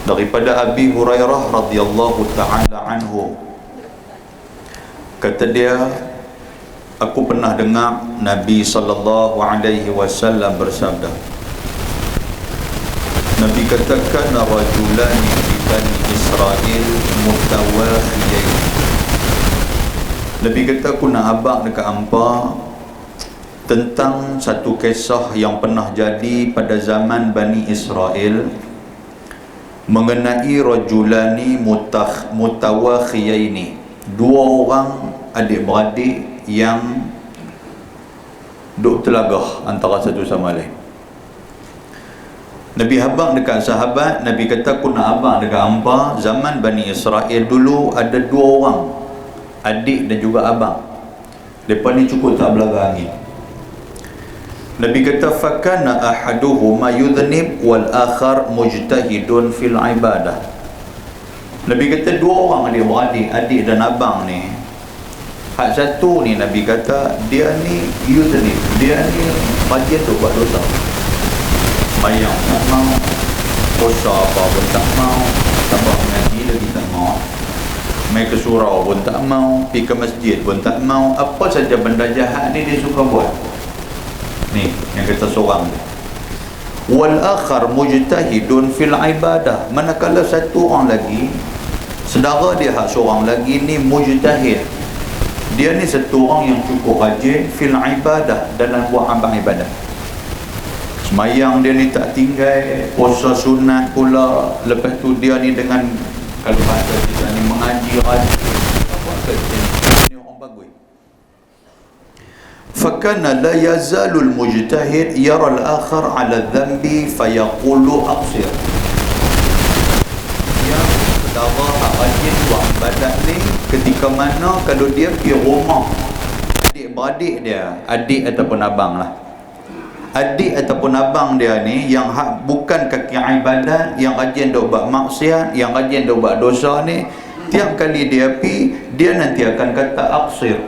daripada Abi Hurairah radhiyallahu ta'ala anhu, kata dia, aku pernah dengar Nabi sallallahu alaihi wasallam bersabda, Nabi katakan, rajulani fi bani Israel mutawafiyain. Nabi kata, aku nak abang dekat hampa tentang satu kisah yang pernah jadi pada zaman Bani Israel mengenai rajulani mutawakhiyaini, dua orang adik-beradik yang duk telagah antara satu sama lain. Nabi habang dekat sahabat, Nabi kata, aku nak abang dekat hampa, zaman Bani Israel dulu ada dua orang adik dan juga abang. Mereka ni cukup tak belaga angin. Nabi kata, fakana ahaduhuma yudhnib wal akhar mujtahidun fil ibadah. Nabi kata, dua orang adik-beradik, adik dan abang ni, hak satu ni Nabi kata, dia ni yudhnib, dia ni rajin tu buat dosa. Mayang tak mau, puasa apa pun tak mau, tambah ngaji lagi tak mau, main ke surau pun tak mau, pergi ke masjid pun tak mau. Apa saja benda jahat ni dia suka buat. Ni yang kata seorang tu. Wal akhar mujtahidun fil ibadah. Manakala satu orang lagi, saudara dia hak seorang lagi ni mujtahid. Dia ni satu orang yang cukup rajin fil ibadah, dalam buat amal ibadah. Semayang dia ni tak tinggal, puasa sunat pula. Lepas tu dia ni dengan, kalau bahasa kita ni, mengaji rajin. Apa kerja ni orang bagus. Fakana la yazalul mujtahid yara al-akhar ala dhanbi fayaqulu aqsir. Yang saudara hak rajin buat ibadat ni, ketika mana kalau dia pergi rumah adik-beradik dia, adik ataupun abang lah, adik ataupun abang dia ni yang hak bukan kaki ibadat, yang rajin duk buat maksiat, yang rajin duk buat dosa ni, tiap kali dia pergi, dia nanti akan kata aqsir.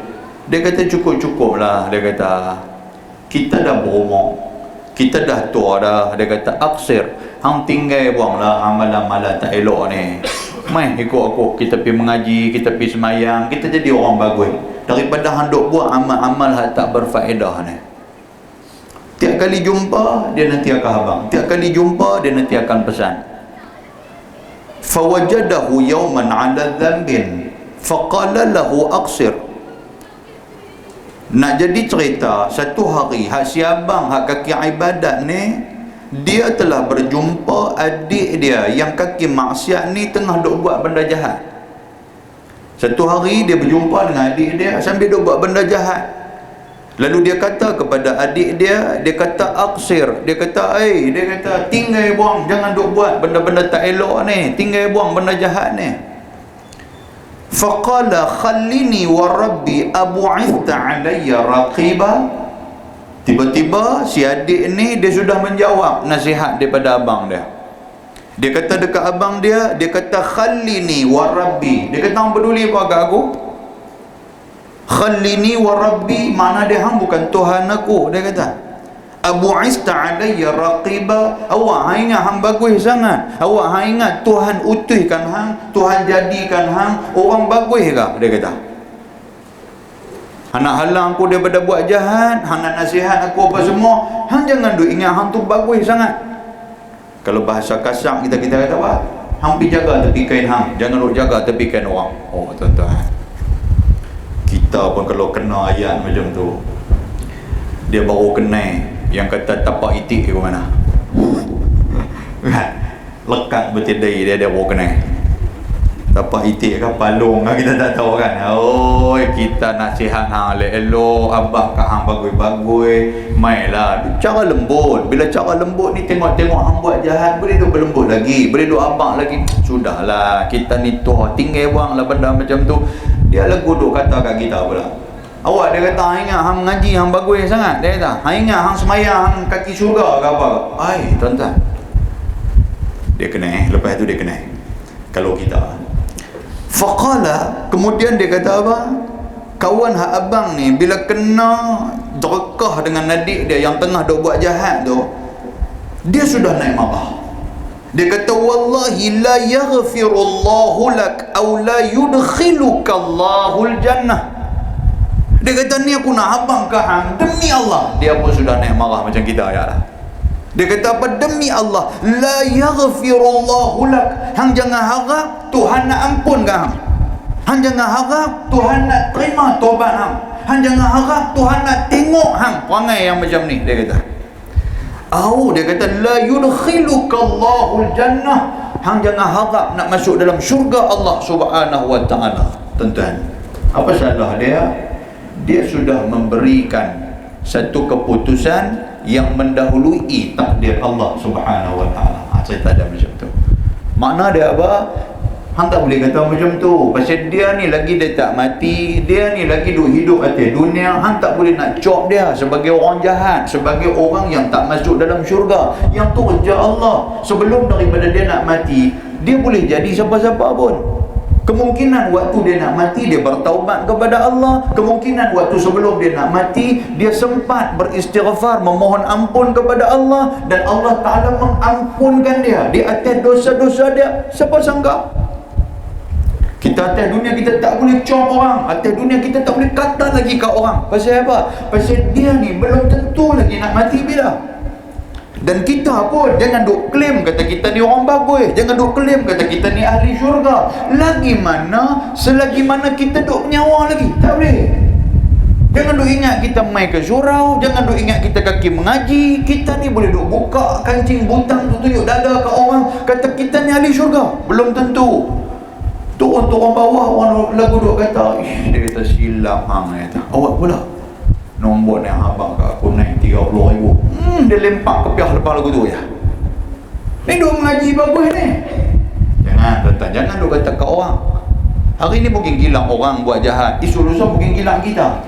Dia kata, cukup-cukup lah. Dia kata, kita dah berumur, kita dah tua dah. Dia kata, aqsir, hang tinggal buang lah amalan-amalan tak elok ni. Mai ikut aku, kita pergi mengaji, kita pergi semayang, kita jadi orang bagus, daripada hang duk buat amal-amal hak tak berfaedah ni. Tiap kali jumpa, dia nanti akan habang. Tiap kali jumpa, dia nanti akan pesan. Fawajadahu yawman ala dhanbin faqala lahu aqsir. Nak jadi cerita, satu hari hak si abang hak kaki ibadat ni, dia telah berjumpa adik dia yang kaki maksiat ni tengah duk buat benda jahat. Satu hari dia berjumpa dengan adik dia sambil duk buat benda jahat. Lalu dia kata kepada adik dia, dia kata aqsir, dia kata, dia kata, tinggal buang, jangan duk buat benda-benda tak elok ni, tinggal buang benda jahat ni. Faqala khallini wa rabbi abu'ithta alayya raqiba. Tiba-tiba si adik ni dia sudah menjawab nasihat daripada abang dia. Dia kata dekat abang dia, dia kata khallini wa rabbi. Dia kata, hang peduli apa agak aku? Khallini wa rabbi, mana dia, hang bukan Tuhan aku. Dia kata, abu'ithta alayya raqiba. Awak hang ingat hang bagus sangat, awak hang ingat Tuhan utuhkan hang, Tuhan jadikan hang orang bagus ke? Dia kata, hang nak halang aku daripada buat jahat, hang nak nasihat aku apa semua, hang jangan duk ingat hang tu bagus sangat. Kalau bahasa kasar kita kata apa? Hang pergi jaga tepi kain hang, jangan duk jaga tepi kain orang. Oh tuan-tuan, kita pun kalau kena ayat macam tu, dia baru kenal yang kata tapak itik ke mana. Lekat bertidai dia baru kenal. Tapak itik ke palung ke kita tak tahu kan. Oh, kita nasihat hang elok, abang kat hang bagus-bagus, mainlah cara lembut. Bila cara lembut ni, tengok-tengok hang buat jahat, boleh duk berlembut lagi, boleh duk abang lagi. Sudahlah, kita ni tua, tinggal buanglah benda macam tu. Dia lagu duk kata kat kita pula. Awak, dia kata, hang ingat hang ngaji hang bagus sangat. Dia kata, hang ingat hang semayang hang kaki syurga ke apa? Ai, tuan-tuan, dia kena lepas tu dia kena. Kalau kita faqala, kemudian dia kata apa? Kawan hak abang ni bila kena derekah dengan adik dia yang tengah duk buat jahat tu, dia sudah naik marah. Dia kata wallahi la yaghfirullahu lak aw la yudkhiluka Allahul jannah. Dia kata ni aku nak abang ke hang demi Allah. Dia pun sudah naik marah macam kita ya lah. Dia kata apa? Demi Allah la yaghfirullahu lak. Hang jangan harap Tuhan nak ampun ke hang. Hang jangan harap Tuhan nak terima taubat hang. Hang jangan harap Tuhan nak tengok hang perangai yang macam ni. Dia kata dia kata la yudkhiluka Allahul jannah. Hang jangan harap nak masuk dalam syurga Allah Subhanahu wa taala. Tuan-tuan, apa salah dia? Dia sudah memberikan satu keputusan yang mendahului takdir Allah Subhanahu wa taala. Saya tak ada macam tu. Makna dia apa? Hang tak boleh kata macam tu. Pasal dia ni lagi dia tak mati, dia ni lagi duk hidup atas dunia. Hang tak boleh nak cop dia sebagai orang jahat, sebagai orang yang tak masuk dalam syurga. Yang tu kerja Allah. Sebelum daripada dia nak mati, dia boleh jadi siapa-siapa pun. Kemungkinan waktu dia nak mati, dia bertaubat kepada Allah. Kemungkinan waktu sebelum dia nak mati, dia sempat beristighfar, memohon ampun kepada Allah. Dan Allah Ta'ala mengampunkan dia di atas dosa-dosa dia. Siapa sangka? Kita atas dunia kita tak boleh cop orang. Atas dunia kita tak boleh kata lagi kat orang. Pasal apa? Pasal dia ni belum tentu lagi nak mati bila. Dan kita pun jangan duk claim kata kita ni orang bagus. Jangan duk claim kata kita ni ahli syurga. Lagi mana, selagi mana kita duk nyawa lagi. Tak boleh. Jangan duk ingat kita main ke surau. Jangan duk ingat kita kaki mengaji. Kita ni boleh duk buka kancing butang tu tunjuk dada kat orang. Kata kita ni ahli syurga. Belum tentu. Turun-turun bawah orang lagu duk kata, dia kata silap hang. Dia kata, awak pula nombor ni abang kat aku naik 30,000. Dia lempak kepiah lepas lagu tu ya. Ni duk mengaji bagus ni. Jangan duk kata kat orang. Hari ni mungkin gilang orang buat jahat, isu lusa mungkin gilang kita.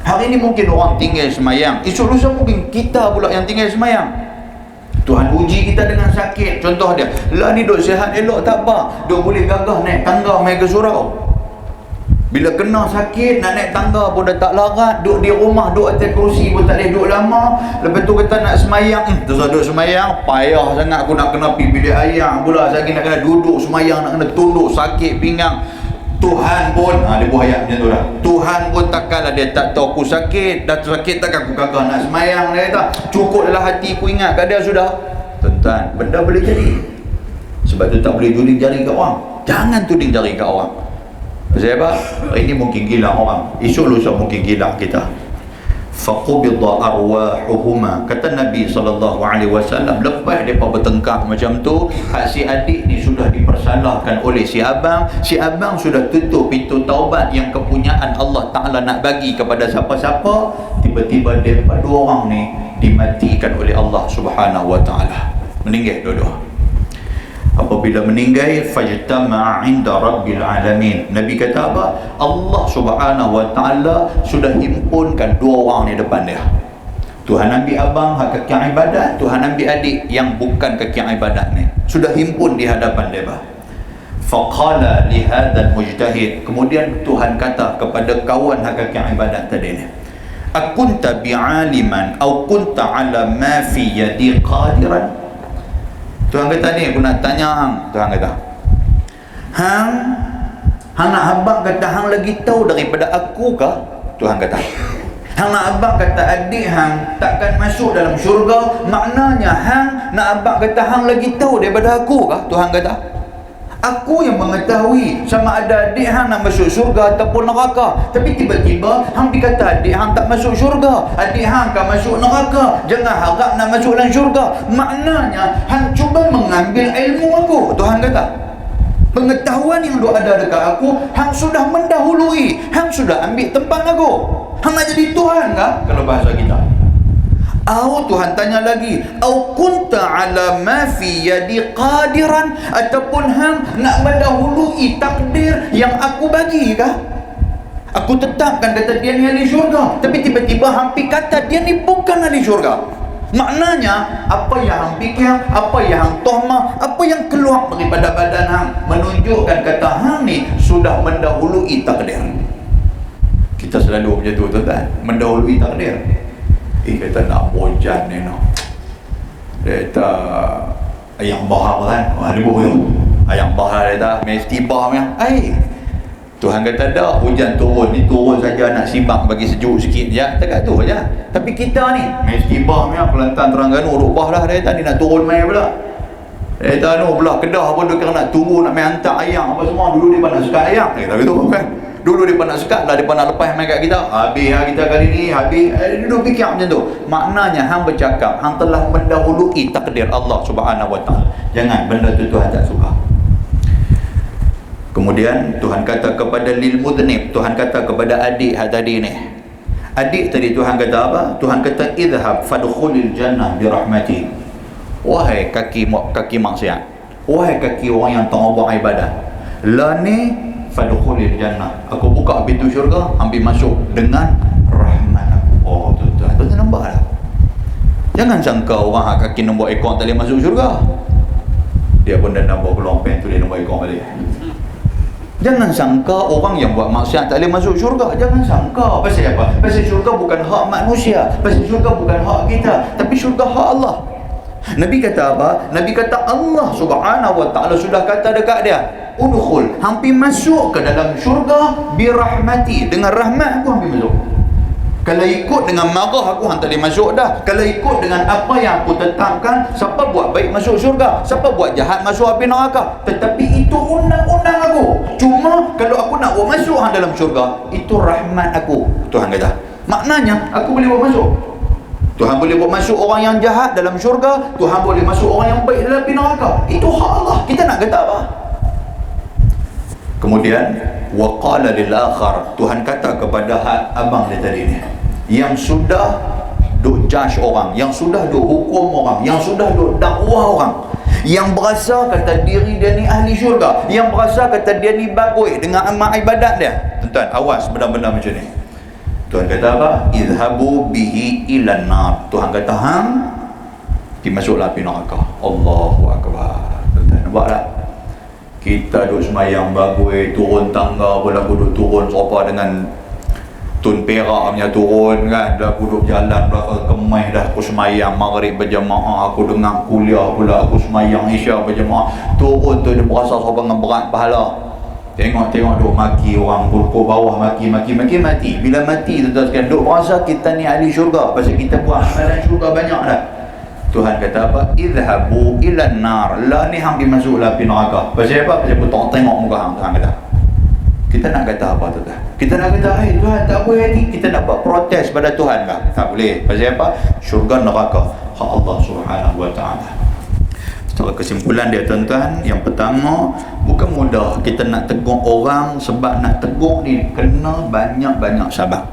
Hari ni mungkin orang tinggal semayang, isu lusa mungkin kita pula yang tinggal semayang. Tuhan uji kita dengan sakit. Contoh dia, lah ni duk sihat elok tak apa, duk boleh gagah naik tangga main ke surau. Bila kena sakit nak naik tangga pun dah tak larat, duk di rumah, duk atas kerusi pun tak boleh duk lama. Lepas tu kata nak semayang, terus duk semayang payah sangat, aku nak kena pergi bilik ayam pula, lagi nak kena duduk semayang, nak kena tunduk, sakit pinggang. Tuhan pun dia buat ayat macam tu lah. Tuhan pun takkanlah dia tak tahu aku sakit. Dah sakit takkan aku gagah nak semayang. Dia kata cukup dalam hati aku ingat kat dia sudah. Tuan-tuan, benda boleh jadi. Sebab tu tak boleh tuding jari kat orang. Jangan tuding jari kat orang. Pasal apa? Ini mungkin gila orang, esok lusa mungkin gila kita. Faqubidha arwahuhuma, kata Nabi SAW, lepas mereka bertengkar macam tu, si adik ni sudah dipersalahkan oleh si abang sudah tutup pintu taubat yang kepunyaan Allah Ta'ala nak bagi kepada siapa-siapa. Tiba-tiba mereka dua orang ni dimatikan oleh Allah Subhanahu Wa Ta'ala, meninggal dua-dua. Apabila meninggal, fajtama'a 'inda rabbil alamin. Nabi kata apa? Allah Subhanahu wa taala sudah himpunkan dua orang ni depan dia. Tuhan ambil abang hak kaki ibadat, Tuhan ambil adik yang bukan kaki ibadat ni. Sudah himpun di hadapan dia. Faqala li hadzal mujtahid. Kemudian Tuhan kata kepada kawan hak kaki ibadat tadi ni, akunta bi'aliman au kunta 'ala ma fi yadi qadiran? Tuhan kata ni, aku nak tanya hang. Tuhan kata, hang nak abang kata hang lagi tahu daripada aku kah? Tuhan kata, hang nak abang kata adik hang takkan masuk dalam syurga, maknanya hang nak abang kata hang lagi tahu daripada aku kah? Tuhan kata, aku yang mengetahui sama ada adik hang nak masuk syurga ataupun neraka. Tapi tiba-tiba hang dikata adik hang tak masuk syurga, adik hang akan masuk neraka. Jangan harap nak masuk dalam syurga. Maknanya hang cuba mengambil ilmu aku. Tuhan kata, pengetahuan yang ada dekat aku, hang sudah mendahului, hang sudah ambil tempat aku. Hang nak jadi Tuhan kah? Kalau bahasa kita. Tuhan tanya lagi, au kunta ala ma fi yadi qadiran, ataupun hang nak mendahului takdir yang aku bagi kah? Aku tetapkan kata dia ni ahli syurga, tapi tiba-tiba hang kata dia ni bukan ahli syurga. Maknanya apa yang hang fikir, apa yang hang tohmah, apa yang keluar daripada badan hang menunjukkan kata hang ni sudah mendahului takdir. Kita selalu macam tu, tuan-tuan, mendahului takdir. Kata nak bojan ni no. Dia kata Ayam bah kan, ada buah tu. Ayam bah dia dah mesti bah punya. Tuhan kata dah, hujan turun ni turun saja nak simak bagi sejuk sikit je, dekat tu aja. Tapi kita ni mesti bah punya Kelantan Terengganu duk bah dah dia ni nak turun mai pula. Dia kata belah Kedah pun dia nak turun nak mai hantar ayam apa semua. Dulu dia nak sekat ayam. Dia kata begitu kan. Dulu dia nak sekat lah, dia nak lepas mai kat kita. Habis kita kali ni, habis. Dia duduk fikir macam tu. Maknanya hang bercakap, hang telah mendahului takdir Allah Subhanahu Wa Taala. Jangan benda tu Tuhan tak suka. Kemudian Tuhan kata kepada lil mudnib, Tuhan kata kepada adik tadi ni. Adik tadi Tuhan kata apa? Tuhan kata idhhab fadkhulil jannah bi rahmati. Wahai kaki maksiat, wahai kaki orang yang tak buat ibadah, la ni fadkhulil jannah, aku buka pintu syurga, ambil masuk dengan rahmat aku. Oh tuan-tuan, tuan nampak tak? Jangan sangka orang hak kaki nombor ekor tak boleh masuk syurga. Dia pun dah nombor keluar pen tu dia nombor ekor balik. Jangan sangka orang yang buat maksiat tak boleh masuk syurga. Jangan sangka. Pasal apa? Pasal syurga bukan hak manusia. Pasal syurga bukan hak kita, tapi syurga hak Allah. Nabi kata apa? Nabi kata Allah Subhanahu Wa Taala sudah kata dekat dia, udkhul, hampir masuk ke dalam syurga bi rahmati, dengan rahmat aku hampir masuk. Kalau ikut dengan marah aku hang tak boleh masuk dah. Kalau ikut dengan apa yang aku tetapkan, siapa buat baik masuk syurga, siapa buat jahat masuk api neraka. Tetapi itu undang-undang aku. Cuma kalau aku nak buat masuk hang dalam syurga, itu rahmat aku. Tuhan kata. Maknanya aku boleh buat masuk. Tuhan boleh buat masuk orang yang jahat dalam syurga, Tuhan boleh masuk orang yang baik dalam api neraka. Itu hak Allah. Kita nak kata apa? Kemudian waqala lil akhar, Tuhan kata kepada abang dia tadi ni, yang sudah duk judge orang, yang sudah duk hukum orang, yang sudah duk dakwah orang, yang berasa kata diri dia ni ahli syurga, yang berasa kata dia ni bagus dengan amal ibadat dia. Tuan-tuan, awas benda-benda macam ni. Tuhan kata apa? Idhabu bihi ilan nar. Tuhan kata hang pergi masuklah api neraka. Allahu akbar. Tuan-tuan nampak tak? Kita duduk semayang bagus, turun tangga pun aku duduk turun serupa dengan Tun Perak punya turun kan. Dah aku duduk jalan belakang Kemai dah aku semayang maghrib berjamaah, aku dengar kuliah pula aku semayang isya berjamaah. Turun tu dia berasa serupa dengan berat pahala. Tengok duk maki orang pukul bawah, maki. Bila mati tuan-tuan sekalian, duk berasa kita ni ahli syurga pasal kita buat amalan syurga banyak dah. Tuhan kata apa? Idhabu ilan nar. La ni hang pergi masuklah api neraka. Pasal apa? Pasal pun tengok muka hang. Tuhan kata. Kita nak kata apa tuan-tuan? Kita nak kata, Tuhan tak boleh ni. Kita nak buat protes pada Tuhan kah? Tak boleh. Pasal apa? Syurga neraka hak Allah Subhanahu Wa Taala. Secara kesimpulan dia tuan-tuan, yang pertama, bukan mudah kita nak tegur orang. Sebab nak tegur ni kena banyak-banyak sabar.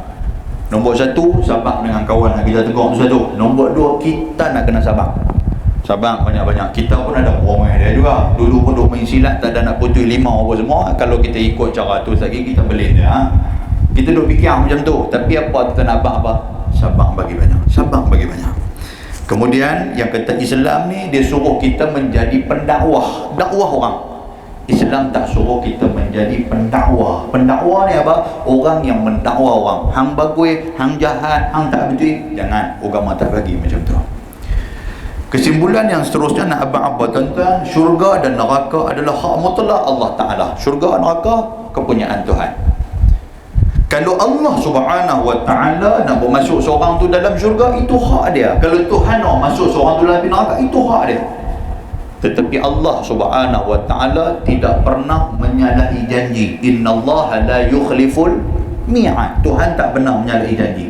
Nombor satu, sabar dengan kawan yang kita tegur tu satu. Nombor dua, kita nak kena sabar. Sabar banyak-banyak. Kita pun ada perangai dia juga. Dulu pun duk main silat, tak ada nak putus limau apa semua. Kalau kita ikut cara tu lagi, kita belit dia. Kita duk fikir macam tu. Tapi apa kita nak apa? Sabar bagi banyak. Sabar bagi banyak. Kemudian yang kata Islam ni, dia suruh kita menjadi pendakwah. Dakwah orang. Islam tak suruh kita menjadi pendakwah. Pendakwah ni apa? Orang yang mendakwa orang. Hang bagus, hang jahat, hang tak betul. Jangan. Agama tak bagi macam tu. Kesimpulan yang seterusnya nak abang apa tuan-tuan? Syurga dan neraka adalah hak mutlak Allah Ta'ala. Syurga, neraka, kepunyaan Tuhan. Kalau Allah Subhanahu Wa Ta'ala nak masuk seorang tu dalam syurga, itu hak dia. Kalau Tuhan nak masuk seorang tu dalam neraka, itu hak dia. Tetapi Allah Subhanahu Wa Ta'ala tidak pernah menyalahi janji. Innallaha la yukhliful mi'ad. Tuhan tak pernah menyalahi janji.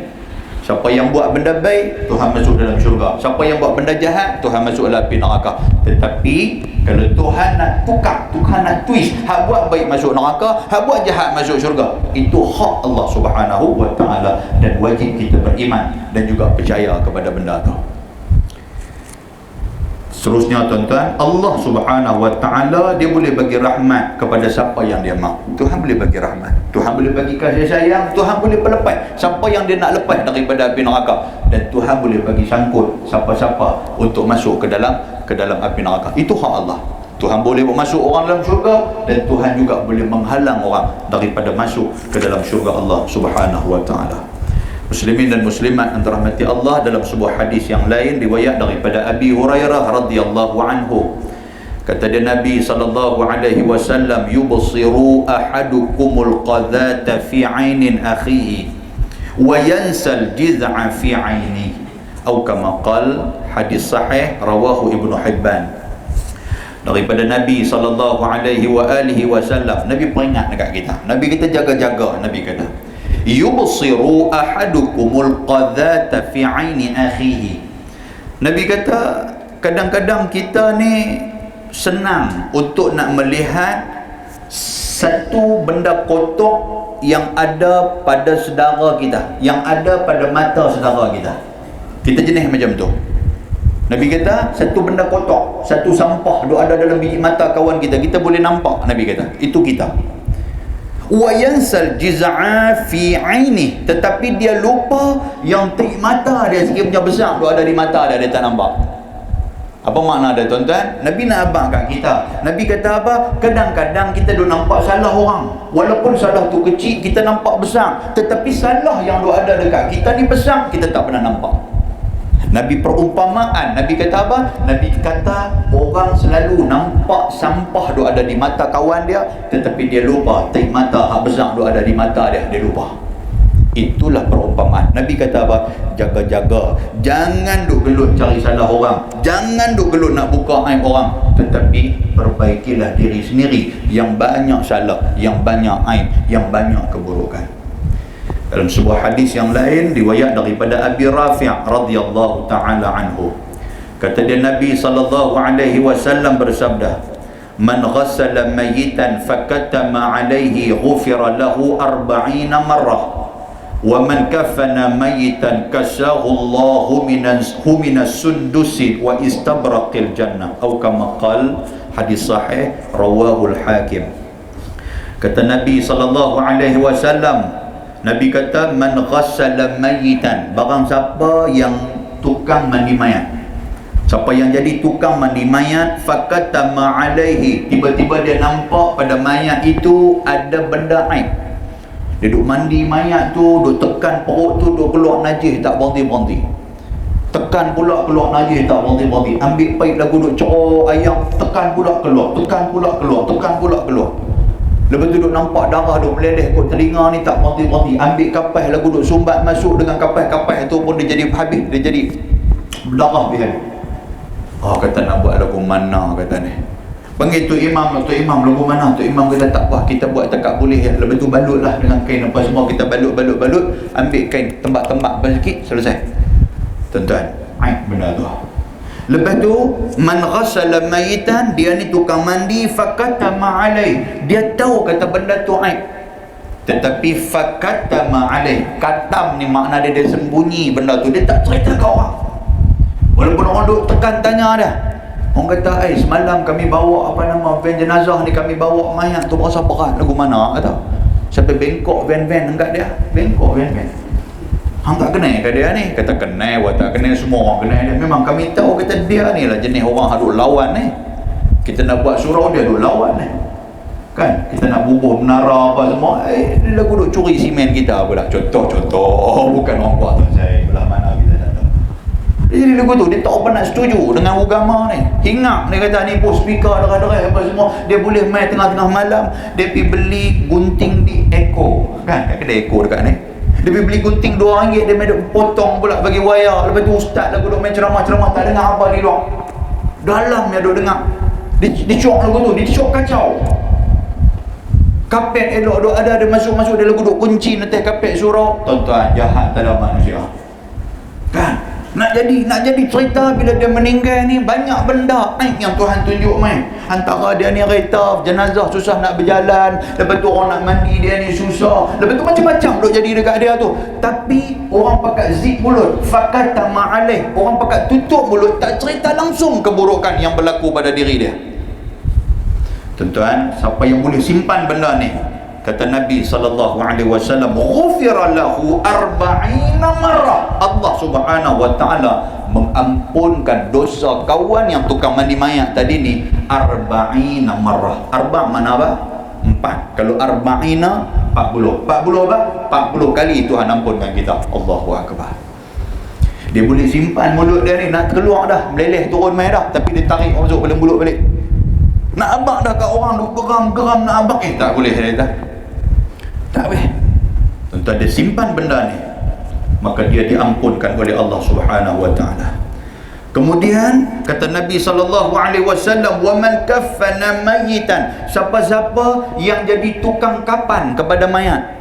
Siapa yang buat benda baik, Tuhan masuk dalam syurga. Siapa yang buat benda jahat, Tuhan masuk dalam api neraka. Tetapi kalau Tuhan nak tukar, Tuhan nak twist, hak buat baik masuk neraka, hak buat jahat masuk syurga, itu hak Allah Subhanahu Wa Ta'ala. Dan wajib kita beriman dan juga percaya kepada benda tu. Seterusnya tuan-tuan, Allah Subhanahu Wa Ta'ala, dia boleh bagi rahmat kepada siapa yang dia mahu. Tuhan boleh bagi rahmat, Tuhan boleh bagi kasih sayang, Tuhan boleh pelepas siapa yang dia nak lepas daripada api neraka. Dan Tuhan boleh bagi sangkut siapa-siapa untuk masuk ke dalam api neraka. Itu hak Allah. Tuhan boleh masuk orang dalam syurga, dan Tuhan juga boleh menghalang orang daripada masuk ke dalam syurga Allah Subhanahu Wa Ta'ala. Muslimin dan muslimat yang dirahmati Allah, dalam sebuah hadis yang lain riwayat daripada Abi Hurairah radhiyallahu anhu, Kata dia Nabi SAW, yubsiru ahadukumul qadhata fi ainin akhihi wa yansal jiz'a fi aini, atau kama qal, hadis sahih rawahu Ibnu Hibban. Daripada Nabi SAW, Nabi peringat dekat kita, Nabi kita jaga-jaga. Nabi kata, yubsiru ahadukumul qadhata fi aini akhihi. Nabi kata kadang-kadang kita ni senang untuk nak melihat satu benda kotor yang ada pada saudara kita, yang ada pada mata saudara kita. Kita jenis macam tu. Nabi kata satu benda kotor, satu sampah duk ada dalam biji mata kawan kita, kita boleh nampak. Nabi kata itu kita. Wa yansal jiz'a fi aini, tetapi dia lupa yang tik mata dia sikit punya besar duk ada di mata dia tak nampak. Apa makna dia tuan-tuan? Nabi nak abang kat kita. Nabi kata apa? Kadang-kadang kita duk nampak salah orang, walaupun salah tu kecil kita nampak besar, tetapi salah yang duk ada dekat kita ni besar, kita tak pernah nampak. Nabi perumpamaan. Nabi kata apa? Nabi kata orang selalu nampak sampah duk ada di mata kawan dia, tetapi dia lupa tik mata hak besar duk ada di mata dia, dia lupa. Itulah perumpamaan. Nabi kata apa? Jaga-jaga, jangan duk gelut cari salah orang, jangan duk gelut nak buka aib orang, tetapi perbaikilah diri sendiri yang banyak salah, yang banyak aib, yang banyak keburukan. Dalam sebuah hadis yang lain riwayat daripada Abi Rafi' radhiyallahu taala anhu, kata dia Nabi SAW bersabda, man ghassala mayitan fakatama alaihi ghufira lahu 40 marrah wa man kafana mayitan kasahu Allahu minas sundusi wa istabraqil jannah, atau kama qal, hadis sahih rawahul Hakim. Kata Nabi SAW, Nabi kata man ghassala mayitan, barang siapa yang tukang mandi mayat, siapa yang jadi tukang mandi mayat, fakatama alaihi, tiba-tiba dia nampak pada mayat itu ada benda aib. Dia duk mandi mayat tu, duk tekan perut tu, duk keluar najis tak berhenti-berhenti, tekan pula keluar najis tak berhenti-berhenti, ambil paip lagu duk cerok ayam, tekan pula keluar, tekan pula keluar, tekan pula keluar. Lepas tu duk nampak darah duk meleleh kot telinga ni tak berhenti-berhenti, ambil kapas lagu duk sumbat masuk dengan kapas tu pun dia jadi habis, dia jadi berdarah dia. Kata nak buat lagu mana, kata ni. Panggil tu imam lagu mana? Tu imam kata tak apa, kita buat tekak boleh ya. Lepas tu balut lah dengan kain apa semua, kita balut, ambil kain tembak sikit, selesai. Tuan-tuan, aib benda tu. Lepas tu man ghassala mayitan, dia ni tukang mandi, fakatama alai, dia tahu kata benda tu aib, tetapi fakatama alai, katam ni makna dia sembunyi benda tu, dia tak cerita ke orang. Walaupun orang duk tekan tanya dia, orang kata, semalam kami bawa van jenazah ni, kami bawa mayat tu berasa berat, lagu mana kata, sampai bengkok van angkat dia, bengkok van hang tak kenal ke dia ni? Kata kenal, tak kenal, semua orang kenal dia. Memang kami tahu kata dia ni lah jenis orang hadut lawan ni, kita nak buat surau dia duk lawan ni kan, kita nak bubuh menara apa semua, dia lagu duk curi simen kita pula, contoh bukan orang buat tu saya belah mana kita tak tahu. Jadi lagu tu dia tak pernah setuju dengan agama ni, hingap dia kata ni pun speaker derai-derai apa semua, dia boleh main tengah-tengah malam, dia pergi beli gunting di Eko kan, kat kedai Eko dekat ni, dia pergi beli gunting RM2, dia main potong pula bagi wayar. Lepas tu ustaz lagu duk main ceramah tak dengar apa di luar, dalamnya duk dengar, dia cok lagu tu, dia cok kacau. Kapet elok duk ada masuk-masuk, dia lagu duk kunci nanti kapet surau. Tuan-tuan, jahat dalam manusia kan. Nak jadi cerita bila dia meninggal ni, banyak benda aib yang Tuhan tunjuk main. Antara dia ni retaf, jenazah susah nak berjalan, lepas tu orang nak mandi dia ni susah, lepas tu macam-macam duk jadi dekat dia tu. Tapi orang pakat zip mulut, fakata ma'alih, orang pakat tutup mulut, tak cerita langsung keburukan yang berlaku pada diri dia. Tuan-tuan, siapa yang boleh simpan benda ni? Kata Nabi SAW, ghufira lahu 40 marrah. Allah Subhanahu wa ta'ala mengampunkan dosa kawan yang tukang mandi mayat tadi ni 40 marrah. Arba' mana apa? 4. Kalau arba'ina 40. 40 apa? 40 kali Tuhan ampunkan kita. Allahu akbar. Dia boleh simpan mulut dia ni, nak keluar dah, meleleh turun mai dah, tapi dia tarik masuk dalam mulut balik. Nak abang dah kat orang duk geram-geram nak abang. Tak boleh dia. Tak boleh. Tuan-tuan, dia simpan benda ni, maka dia diampunkan oleh Allah Subhanahu wa taala. Kemudian kata Nabi SAW, wa man kaffana mayitan, siapa-siapa yang jadi tukang kapan kepada mayat,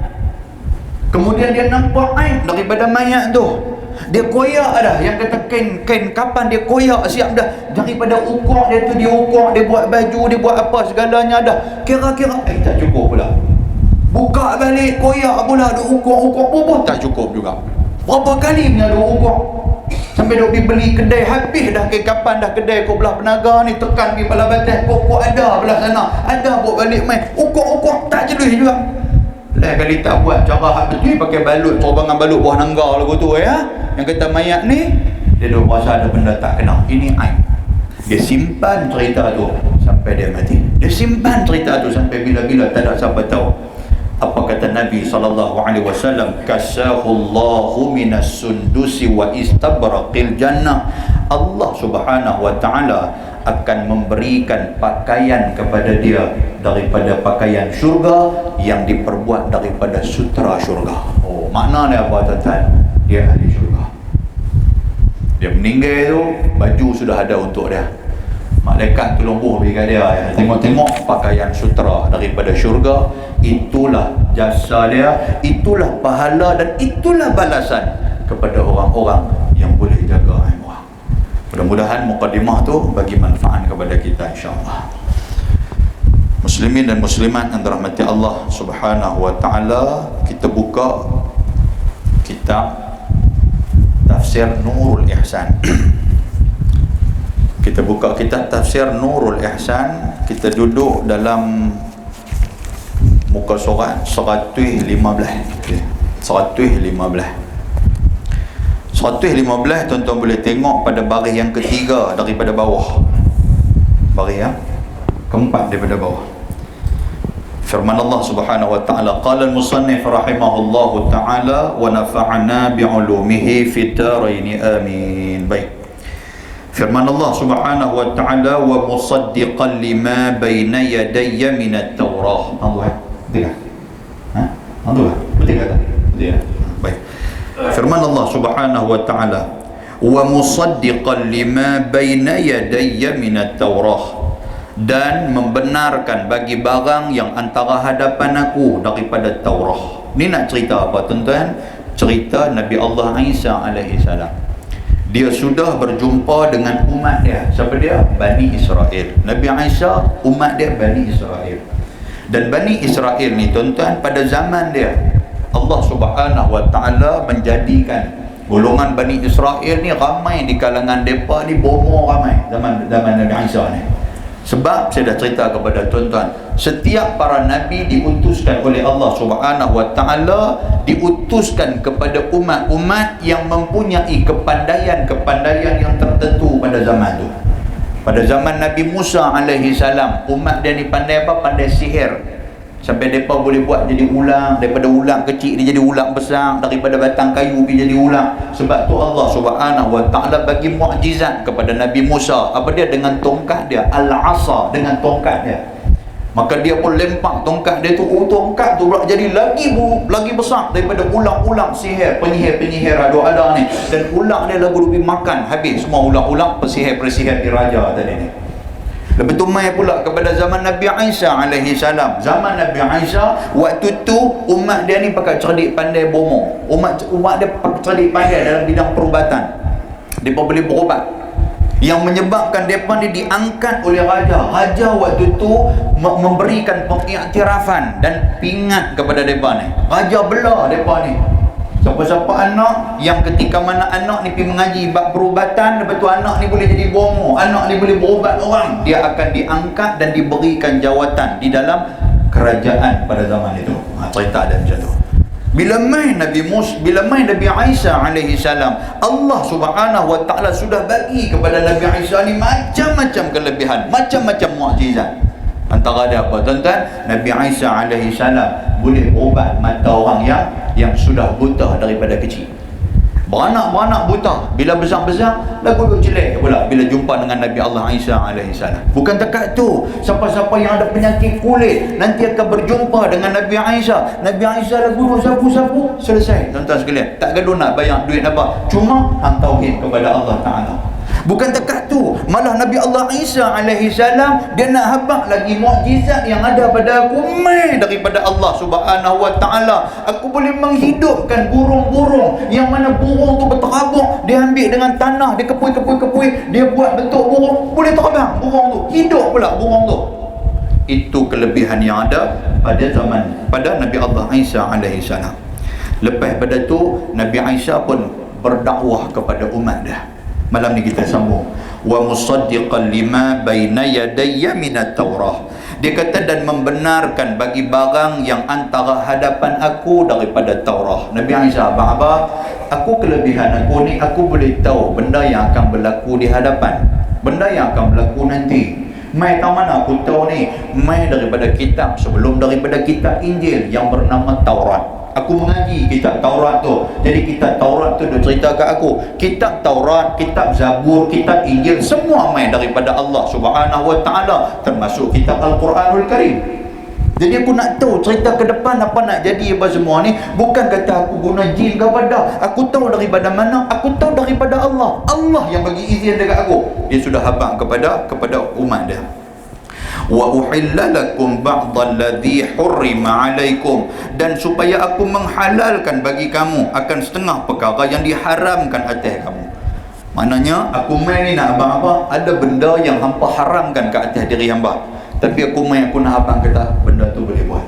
kemudian dia nampak aib daripada mayat tu, dia koyak dah, yang kata kain kapan dia koyak siap dah, daripada ukok dia tu, dia ukok, dia buat baju, dia buat apa segalanya dah, kira-kira tak cukup pula, buka balik koyak pula, dia ukok pun tak cukup juga. Berapa kali punya dia ukok, sampai duk pergi beli kedai, habis dah kain kapan dah kedai kau belah penaga ni, tekan pergi pala batas, kok ada belah sana, ada buat balik main, ukok tak jelui juga. Lain kali tak buat cara hak betul, pakai balut, terbangan balut buah nangga lagu tu ya. Yang kata mayat ni, dia dah rasa ada benda tak kena. Ini aib. Dia simpan cerita tu sampai dia mati. Dia simpan cerita tu sampai bila-bila, tak ada siapa tahu. Apa kata Nabi SAW? Kasahullahu minas sundusi wa istabraqil jannah. Allah Subhanahu wa ta'ala akan memberikan pakaian kepada dia daripada pakaian syurga yang diperbuat daripada sutra syurga. Oh, maknanya apa tuan-tuan? Dia ahli syurga. Dia meninggal tu, baju sudah ada untuk dia. Malaikat tolong beri kat dia, ya. Tengok-tengok pakaian sutra daripada syurga. Itulah jasa dia, itulah pahala dan itulah balasan kepada orang-orang yang boleh jaga aib orang. Mudah-mudahan mukadimah tu bagi manfaat kepada kita, insya-Allah. Muslimin dan muslimat yang dirahmati Allah Subhanahu wa taala, kita buka kitab Tafsir Nurul Ihsan. Kita buka kitab Tafsir Nurul Ihsan, kita duduk dalam muka surat 115. 115 tuan-tuan boleh tengok pada baris yang ketiga daripada bawah. Baris yang keempat daripada bawah. Firman Allah Subhanahu wa taala, qala al-musannif rahimahullahu taala wa nafa'ana bi'ulumihi fid dharain amin. Baik. Firman Allah Subhanahu wa taala, wa musaddiqan lima baina yadayya min at-taurah. Allah. Betul tak? Allah. Betul tak? Betul. Baik. Firman Allah Subhanahu wa taala, wa musaddiqan lima baina yadayya min at-taurah, dan membenarkan bagi barang yang antara hadapan aku daripada Taurah. Ni nak cerita apa tuan-tuan? Cerita Nabi Allah Isa alaihi salam. Dia sudah berjumpa dengan umat dia. Siapa dia? Bani Israel. Nabi Isa, umat dia Bani Israel. Dan Bani Israel ni tuan-tuan, pada zaman dia Allah Subhanahu wa taala menjadikan golongan Bani Israel ni ramai di kalangan mereka ni, bomo ramai zaman Nabi Isa ni. Sebab saya dah cerita kepada tuan-tuan, setiap para nabi diutuskan oleh Allah Subhanahu wa taala, diutuskan kepada umat-umat yang mempunyai kepandaian yang tertentu pada zaman tu. Pada zaman Nabi Musa alaihi salam, umat dia ni pandai apa? Pandai sihir. Sampai mereka boleh buat jadi ulang, daripada ulang kecil ni jadi ulang besar, daripada batang kayu pergi jadi ulang. Sebab tu Allah Subhanahu wa taala bagi mukjizat kepada Nabi Musa. Apa dia? Dengan tongkat dia, al-asa, dengan tongkat dia. Maka dia pun lempak tongkat dia tu, tongkat tu pula jadi lagi besar daripada ulang-ulang sihir, penyihir ada ni. Dan ulang dia lagu lebih makan habis semua ulang-ulang pesihir-pesihir diraja tadi ni. Lepas tu mai pula kepada zaman Nabi Isa alaihi salam. Zaman Nabi Isa, waktu tu umat dia ni pakai cerdik pandai bomo. Umat dia pakai cerdik pandai dalam bidang perubatan. Mereka boleh berubat. Yang menyebabkan mereka ni diangkat oleh raja. Raja waktu tu memberikan pengiktirafan dan pingat kepada mereka ni. Raja bela mereka ni. Siapa-siapa anak yang ketika mana anak ni pergi mengaji bab perubatan, lepas tu anak ni boleh jadi bomo, anak ni boleh berubat orang, dia akan diangkat dan diberikan jawatan di dalam kerajaan pada zaman itu. Cerita ada macam tu. Bila mai Nabi Isa alaihi salam, Allah Subhanahu wa taala sudah bagi kepada Nabi Isa ni macam-macam kelebihan, macam-macam mukjizat. Antara dia apa tuan-tuan? Nabi Isa alaihi salam boleh ubat mata orang yang sudah buta daripada kecil. Beranak-beranak buta. Bila besar-besar, lagu duk jelek pula bila jumpa dengan Nabi Allah Isa alaihissalam. Bukan dekat tu, siapa-siapa yang ada penyakit kulit nanti akan berjumpa dengan Nabi Isa. Nabi Isa lagu duk sapu-sapu, selesai. Tuan-tuan sekalian, tak gaduh nak bayar duit apa, cuma hang tauhid kepada Allah Ta'ala. Bukan dekat tu, malah Nabi Allah Isa alaihissalam dia nak habaq lagi mukjizat yang ada pada aku mai daripada Allah Subhanahu wa taala. Aku boleh menghidupkan burung-burung yang mana burung tu berterabur, dia ambil dengan tanah, dia kepui, dia buat bentuk burung, boleh terbang burung tu, hidup pula burung tu. Itu kelebihan yang ada pada zaman pada Nabi Allah Isa alaihissalam. Lepas pada tu Nabi Isa pun berdakwah kepada umat dia. Malam ni kita sambung. Wa musaddiqan lima baina yadayya minat Taurah. Dia kata dan membenarkan bagi barang yang antara hadapan aku daripada Taurah. Nabi Isa, abang, aku kelebihan aku ni, aku boleh tahu benda yang akan berlaku di hadapan, benda yang akan berlaku nanti. Mai tahu mana aku tahu ni? Mai daripada kitab sebelum daripada kitab Injil yang bernama Taurat. Aku mengaji kitab Taurat tu. Jadi kitab Taurat tu dia cerita kat aku. Kitab Taurat, kitab Zabur, kitab Injil semua main daripada Allah Subhanahu wa taala, termasuk kitab Al-Quranul Karim. Jadi aku nak tahu cerita ke depan apa nak jadi apa semua ni. Bukan kata aku guna jin ke apa. Aku tahu daripada mana? Aku tahu daripada Allah. Allah yang bagi izin dekat aku. Dia sudah habaq kepada umat dia. Wa uhilla lakum ba'dal ladzi hurrima 'alaikum, dan supaya aku menghalalkan bagi kamu akan setengah perkara yang diharamkan atas kamu. Maknanya aku main ni nak abang apa, ada benda yang hampa haramkan ke atas diri hamba, tapi aku main aku nak abang kata benda tu boleh buat.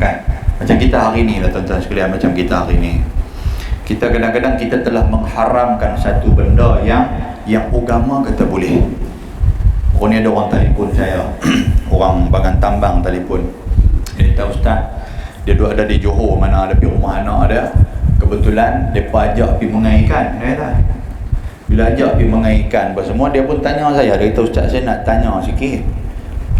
Kan macam kita hari ni lah tuan-tuan sekalian, macam kita hari ni, kita kadang-kadang kita telah mengharamkan satu benda yang agama kata boleh. Oh ni ada orang telefon saya orang bagan tambang telefon. Dia kata, ustaz, dia duduk ada di Johor mana ada pergi rumah anak dia. Kebetulan mereka ajak pergi mengaikan. Dia kata, bila ajak pergi mengaikan apa semua, dia pun tanya saya. Dia kata, ustaz, saya nak tanya sikit.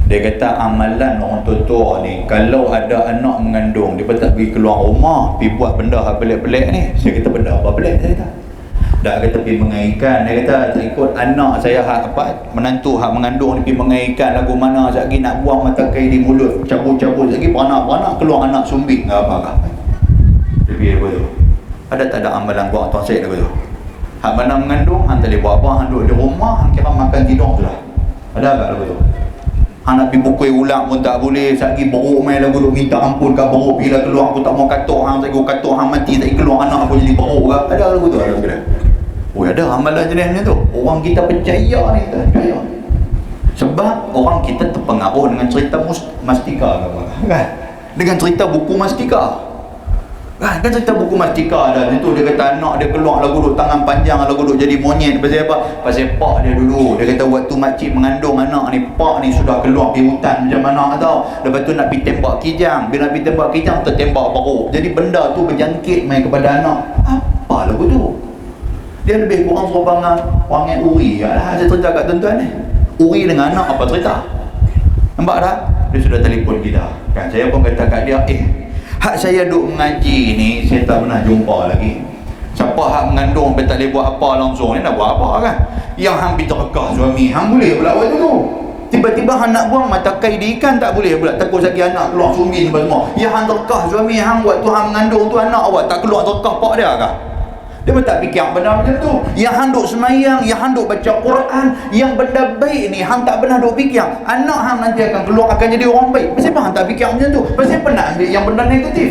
Dia kata amalan orang tua-tua ni, kalau ada anak mengandung, dia pun tak pergi keluar rumah pergi buat benda hak pelik-pelik ni. Saya kata, benda apa pelik? Saya kata, dah kata pergi mengaikan. Dia kata tak ikut anak saya hak apa, menantu hak mengandung ni pergi mengaikan lagu mana sekali nak buang mata kai di mulut, cabut-cabut sekali beranak-beranak keluar anak sumbing ke apa. Dia pergi apa tu, ada tak ada amalan buat tuan saya tu? Hak mana mengandung hang tak boleh buat apa, hang duduk di rumah hang kira makan tidur tu lah. Ada tak lagu tu? Hang nak pergi pukul ulang pun tak boleh. Sekali beruk main lagu duk minta ampun ke beruk, bila keluar aku tak mau katuk hang, saya katuk hang mati, tak keluar anak aku jadi beruk ke. Ada lagu tu? Ada kira. Oh ada amalan jenis ni tu. Orang kita percaya ni, tak percaya. Sebab orang kita terpengaruh dengan cerita Mastika kan? Dengan cerita buku Mastika. Kan cerita buku Mastika ada. Itu dia kata anak dia keluar lagu duk tangan panjang, lagu duk jadi monyet. Pasal apa? Pasal pak dia dulu. Dia kata waktu makcik mengandung anak ni, pak ni sudah keluar pergi hutan macam mana tau. Lepas tu nak pergi tembak kijang. Bila nak pergi tembak kijang tertembak perut. Jadi benda tu berjangkit main kepada anak. Apa lagu tu? Dia lebih kurang serupa wangan Uri lah. Saya cerita kat tuan-tuan ni, Uri dengan anak apa cerita. Nampak tak? Dia sudah telefon kita kan. Saya pun kata kat dia, hak saya duk mengaji ni, saya tak pernah jumpa lagi. Siapa hak mengandung dia tak boleh buat apa langsung ni, nak buat apa kan? Yang hang biterkah suami hang boleh pula waktu tu. Tiba-tiba hang nak buang mata kai di ikan tak boleh pula, takut sakit anak keluar sumbing semua. Yang hang terkah suami hang waktu hang mengandung tu, anak awak tak keluar terkah pak dia kah? Dia pun tak fikir benda macam tu. Yang hang duk semayang, yang hang duk baca Quran, yang benda baik ni hang tak pernah duk fikir. Anak hang nanti akan keluar akan jadi orang baik. Pasal apa hang tak fikir macam tu? Pasal apa nak ambil yang benda negatif?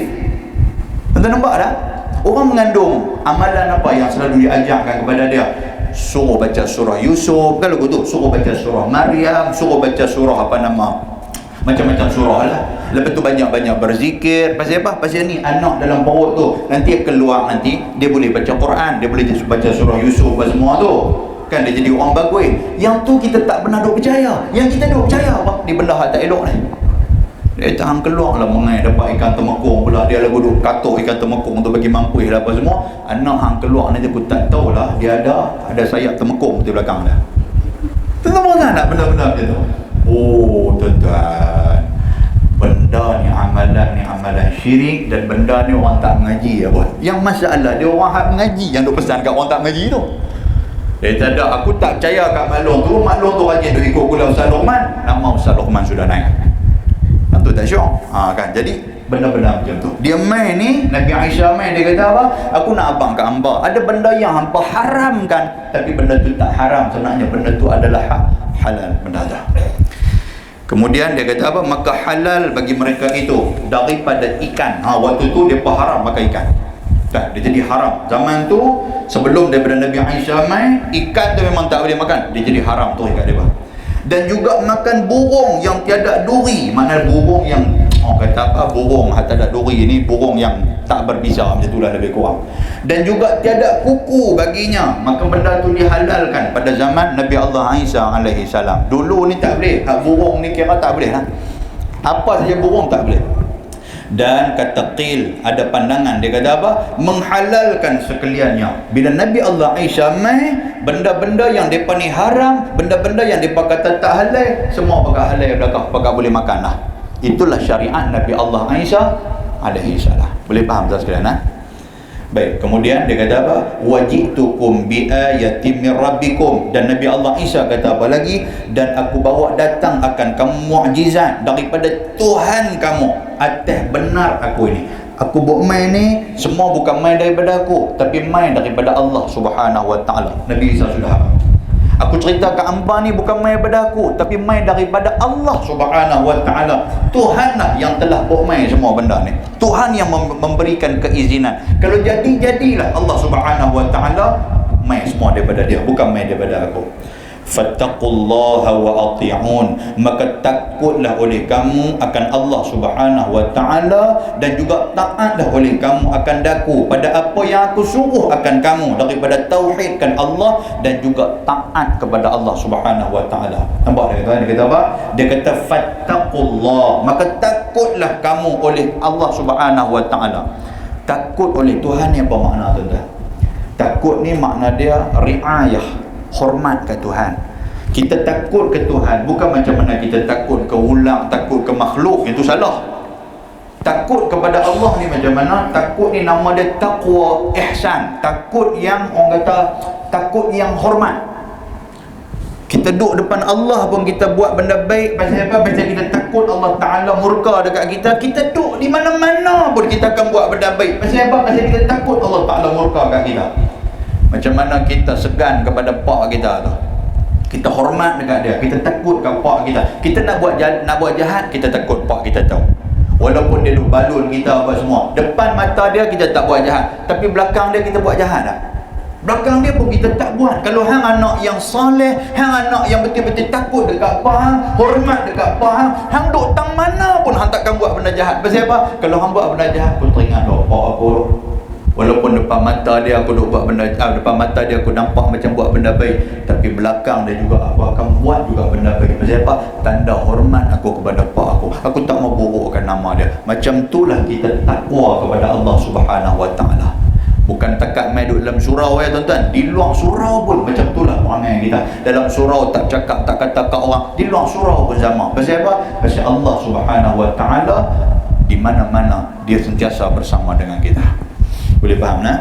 Tuan nampak tak? Orang mengandung, amalan apa yang selalu diajarkan kepada dia? Suruh baca surah Yusuf, kalau begitu suruh baca surah Maryam, suruh baca surah apa nama, macam-macam surah lah. Lepas tu banyak-banyak berzikir. Pasal apa? Pasal ni anak dalam perut tu nanti keluar, nanti dia boleh baca Quran, dia boleh baca surah Yusuf apa semua tu kan, dia jadi orang bagus. Yang tu kita tak pernah duk percaya. Yang kita duk percaya apa? Ni benda hak tak elok ni. Dia tahan keluar lah mengai dapat ikan temekung pula. Dia lagu duk katuk ikan temekung tu bagi mampu lah apa semua. Anak hang keluar nanti aku tak tahulah dia ada sayap temekung di belakang dia. Tuan-tuan kan nak benda-benda macam tu? Oh tuan-tuan, benda ni amalan syirik dan benda ni orang tak mengaji apa. Yang masalah dia orang hak mengaji yang duk pesan kat orang tak mengaji tu. Dia tak ada, aku tak percaya kat maklum tu rajin duk ikut pula Ustaz Luqman. Nama Ustaz Luqman sudah naik. Tentu tak syok. Kan. Jadi benda-benda macam tu. Dia main ni, Nabi Aisyah main, dia kata apa? Aku nak abang kat hamba. Ada benda yang hamba haramkan, tapi benda tu tak haram. Sebenarnya benda tu adalah halal. Benda tu. Kemudian dia kata apa? Maka halal bagi mereka itu daripada ikan. Waktu tu dia haram makan ikan. Dia jadi haram. Zaman tu sebelum daripada Nabi Aisyah main, ikan tu memang tak boleh makan. Dia jadi haram tu kat dia. Dan juga makan burung yang tiada duri. Maknanya burung yang kata apa, burung tak ada duri ni, burung yang tak berbisa, macam itulah lebih kurang. Dan juga tiada kuku baginya. Maka benda tu dihalalkan pada zaman Nabi Allah Isa alaihi salam. Dulu ni tak boleh. Burung ni kira tak boleh lah. Apa saja burung tak boleh. Dan kata Qil, ada pandangan, dia kata apa? Menghalalkan sekaliannya. Bila Nabi Allah Aisyah mai, benda-benda yang mereka ni haram, benda-benda yang mereka kata tak halal, semua pakai halal belakang, pakai boleh makan lah. Itulah syariat Nabi Allah Aisyah alaihi salam. Boleh faham tak sekalian? Baik, kemudian dia kata apa? Wajitukum bi ayatin min rabbikum. Dan Nabi Allah Isa kata apa lagi? Dan aku bawa datang akan kamu mukjizat daripada Tuhan kamu. Atas benar aku ini. Aku buat main ni semua bukan main daripada aku, tapi main daripada Allah Subhanahu wa taala. Nabi Isa sudah apa? Aku cerita kat hamba ni bukan main daripada aku, tapi main daripada Allah Subhanahu wa taala. Tuhan lah yang telah buat main semua benda ni. Tuhan yang memberikan keizinan. Kalau jadilah Allah Subhanahu wa taala, main semua daripada dia, bukan main daripada aku. Fattaqullaha wa ati'un. Maka takutlah oleh kamu akan Allah Subhanahu wa taala, dan juga taatlah oleh kamu akan daku pada apa yang aku suruh akan kamu daripada tauhidkan Allah dan juga taat kepada Allah Subhanahu wa taala. Nampak dia kata apa? Dia kata fattaqullah, maka takutlah kamu oleh Allah Subhanahu wa taala. Takut oleh Tuhan ni apa makna tuan-tuan? Takut ni makna dia riayah, hormat ke Tuhan. Kita takut ke Tuhan bukan macam mana kita takut ke ular, takut ke makhluk, itu salah. Takut kepada Allah ni macam mana? Takut ni nama dia taqwa ihsan. Takut yang orang kata takut yang hormat. Kita duduk depan Allah pun kita buat benda baik. Pasal apa? Pasal kita takut Allah Ta'ala murka dekat kita. Kita duduk di mana-mana pun kita akan buat benda baik. Pasal apa? Pasal kita takut Allah Ta'ala murka dekat kita. Macam mana kita segan kepada pak kita tu, kita hormat dekat dia, kita takut kat pak kita. Kita nak buat jahat, kita takut pak kita tahu. Walaupun dia duk balun kita apa semua, depan mata dia kita tak buat jahat, tapi belakang dia kita buat jahat tak? Belakang dia pun kita tak buat. Kalau hang anak yang soleh, hang anak yang betul-betul takut dekat pak hang, hormat dekat pak hang, hang duk tang mana pun hang takkan buat benda jahat. Pasal apa? Kalau hang buat benda jahat, aku teringat pak aku. Walaupun depan mata dia aku duk buat benda, depan mata dia aku nampak macam buat benda baik, tapi belakang dia juga aku akan buat juga benda baik. Pasal apa? Tanda hormat aku kepada pak aku. Aku tak mau burukkan nama dia. Macam itulah kita takwa kepada Allah Subhanahu wa taala. Bukan takat main duduk dalam surau ya tuan-tuan. Di luar surau pun macam itulah perangai kita. Dalam surau tak cakap, tak kata kat orang. Di luar surau pun sama. Pasal apa? Pasal Allah Subhanahu wa taala di mana-mana dia sentiasa bersama dengan kita. Boleh faham tak?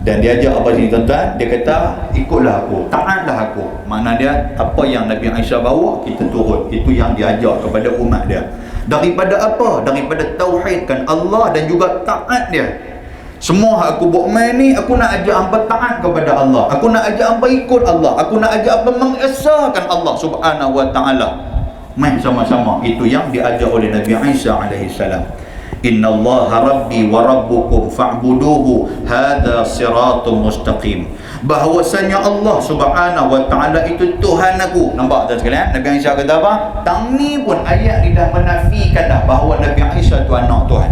Dan dia ajak apa sini tuan-tuan? Dia kata ikutlah aku, taatlah aku. Makna dia apa yang Nabi Aisyah bawa kita turut. Itu yang dia ajak kepada umat dia. Daripada apa? Daripada tauhidkan Allah dan juga taat dia. Semua aku buat main ni, aku nak ajak hamba taat kepada Allah. Aku nak ajak hamba ikut Allah. Aku nak ajak hamba mengesahkan Allah Subhanahu wa taala. Main sama-sama. Itu yang diajak oleh Nabi Aisyah alaihi salam. Innallaha rabbi wa rabbukum fa'buduhu hadha siratun mustaqim. Bahawasanya Allah Subhanahu wa taala itu Tuhan aku. Nampak tak sekalian? Nabi Aisyah kata apa? Tang ni pun ayat ni dah menafikan dah bahawa Nabi Aisyah tu anak Tuhan.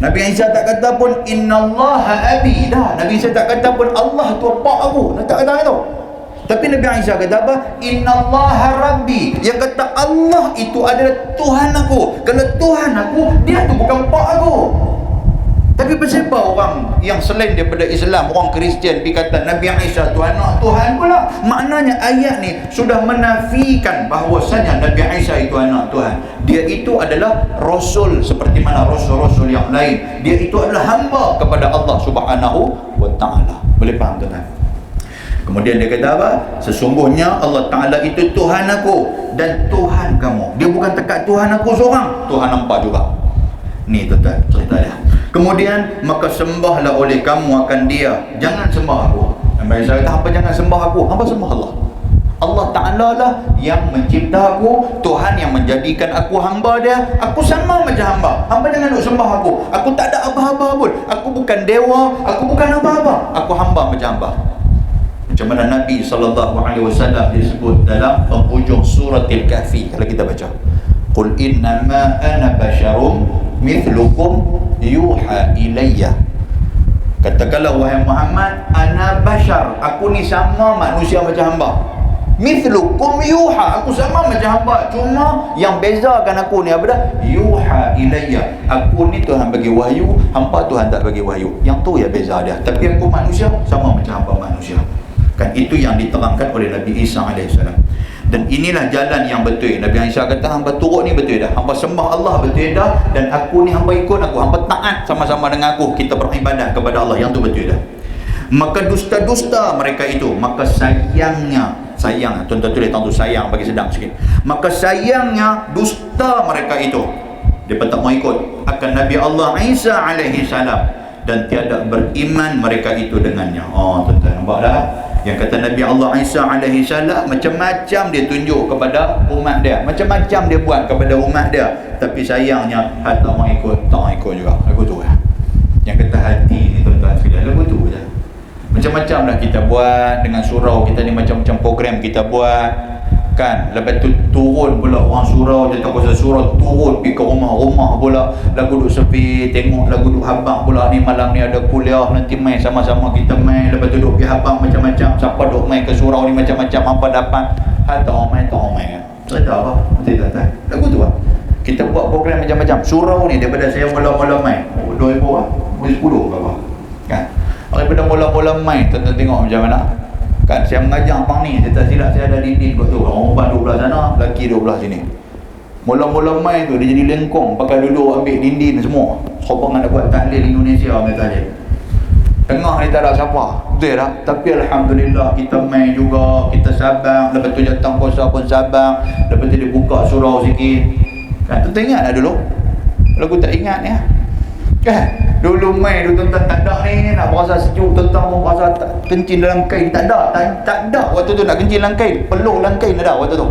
Nabi Aisyah tak kata pun innallaha abi dah. Nabi Aisyah tak kata pun Allah tu pak aku. Nak tak kata itu. Tapi Nabi Aisyah kata apa? Innallaha rabbi. Yang kata Allah itu adalah Tuhan aku. Kalau Tuhan aku, dia tu bukan pak aku. Tapi kenapa orang yang selain daripada Islam, orang Kristian pergi kata Nabi Isa tu anak Tuhan pula? Maknanya ayat ni sudah menafikan bahawasanya Nabi Isa itu anak Tuhan. Dia itu adalah Rasul seperti mana Rasul-Rasul yang lain. Dia itu adalah hamba kepada Allah Subhanahu wa ta'ala. Boleh faham tuan-tuan? Kemudian dia kata apa? Sesungguhnya Allah Ta'ala itu Tuhan aku dan Tuhan kamu. Dia bukan tekat Tuhan aku seorang, Tuhan hampa juga. Ni tuan-tuan cerita dia. Kemudian maka sembahlah oleh kamu akan dia, jangan sembah aku. Nabi Isa kata hampa jangan sembah aku, hampa sembah Allah. Allah Ta'ala lah yang mencipta aku, Tuhan yang menjadikan aku hamba dia. Aku sama macam hamba. Hamba jangan duk sembah aku. Aku tak ada apa-apa pun. Aku bukan dewa, aku bukan apa-apa. Aku hamba macam hamba. Macam mana Nabi SAW disebut dalam penghujung surah Al-Kahfi. Kalau kita baca, Qul innama ana basyarum mithlukum yuha ilayya. Katakanlah wahai Muhammad, ana bashar, aku ni sama manusia macam hamba. Mithlukum yuha, aku sama macam hamba, cuma yang bezakan aku ni apa dah? Yuha ilayya, aku ni Tuhan bagi wahyu, hamba Tuhan tak bagi wahyu. Yang tu ya beza dia. Tapi aku manusia sama macam hamba manusia. Kan itu yang diterangkan oleh Nabi Isa AS. Dan inilah jalan yang betul. Nabi Isa kata hamba turut ni betul dah, hamba sembah Allah betul dah, dan aku ni hamba ikut aku, hamba taat sama-sama dengan aku, kita beribadah kepada Allah, yang tu betul dah. Maka dusta-dusta mereka itu, maka sayangnya, sayang tuan-tuan tulis tu sayang bagi sedang sikit, maka sayangnya dusta mereka itu, dia tak mau ikut akan Nabi Allah Isa alaihi salam, dan tiada beriman mereka itu dengannya. Oh tuan-tuan nampak dah, yang kata Nabi Allah Isa alaihi salam macam-macam dia tunjuk kepada umat dia, macam-macam dia buat kepada umat dia, tapi sayangnya hati tak mau ikut, tak mau ikut juga. Lagu tu lah yang kata hati ni tuan-tuan sekalian, lagu tu je. Macam-macam dah kita buat dengan surau kita ni, macam-macam program kita buat kan. Lepas tu turun pula orang surau, dia tak kuasa surau, turun pergi ke rumah-rumah pula, lagu duk sepi, tengok lagu duk habang pula, ni malam ni ada kuliah, nanti main sama-sama kita main. Lepas tu duk pergi habang macam-macam, siapa duk main ke surau ni macam-macam, apa dapat hata orang main cerita apa betul tak lagu tu lah. Kita buat program macam-macam surau ni, daripada saya mula-mula main 2000 lah 10 ke apa kan, daripada mula-mula main tuan-tuan tengok macam mana kan. Saya mengajar abang ni, saya tak silap saya ada dinding kat tu, orang perempuan 12 sana, lelaki 12 sini. Mula-mula main tu dia jadi lengkong, pakai duduk ambil dinding semua. Sopangan nak buat tahlil Indonesia, ambil tahlil tengah ni tak ada siapa, betul tak? Tapi Alhamdulillah kita main juga, kita sabar. Lepas tu datang kuasa pun sabar. Lepas tu dia buka surau sikit kan. Tu ingat tak dulu? Lagu tak ingat ya kan? Dulu main dulu tuan-tuan tak ada ni, nak berasa sejuk tuan-tuan pun berasa kencing dalam kain, tak ada waktu tu nak kencing dalam kain, peluh dalam kain ada waktu tu.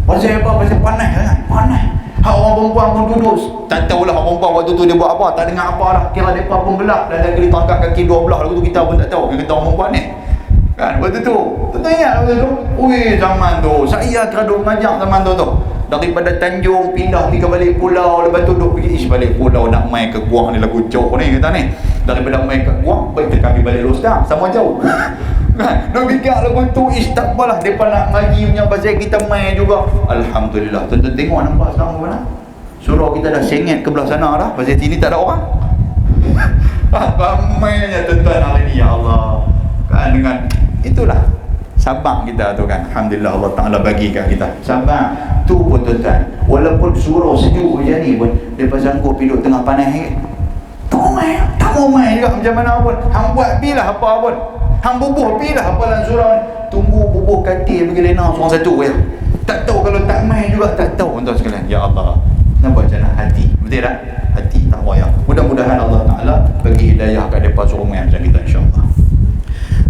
Pasal apa? Pasal panas kan? Panas. Orang perempuan pun duduk, tak tahulah orang perempuan waktu tu dia buat apa, tak dengar apa dah, kira mereka pun gelap dan lagi ditangkap kaki dua belah. Lalu tu kita pun tak tahu, kita orang perempuan ni kan. Waktu tu tuan ingat waktu tu, ui zaman tu saya kerana mengajar zaman tu daripada Tanjung pindah pergi ke balik pulau, lepas tu duk pergi balik pulau nak main ke Guang ni, lagu jauh ni kita ni, daripada main ke Guang baik kita kami balik Losdam sama jauh kan. Nak fikir lagu tu tak apalah, depa nak ngaji punya pasal kita main juga. Alhamdulillah tuan-tuan tengok nampak sekarang mana surau kita dah sengit ke belah sana dah, pasal sini tak ada orang. Ramainya tuan-tuan hari ni, ya Allah kan. Dengan itulah sabar kita tu kan. Alhamdulillah Allah Ta'ala bagikan kita sabar tu pun tuan-tuan. Walaupun surau sejuk macam ni pun mereka sanggup hidup tengah panas ni, tak mau main juga macam mana pun. Hang buat pilah apa pun, hang bubuh pilah apa dalam surau ni, tunggu bubuh katil pergi lena seorang satu ya. Tak tahu kalau tak main juga, tak tahu tuan sekalian. Ya Allah, nampak macam mana hati, betul tak? Hati takwa ya. Mudah-mudahan Allah Ta'ala bagi hidayah kat mereka suruh main macam kita insyaAllah.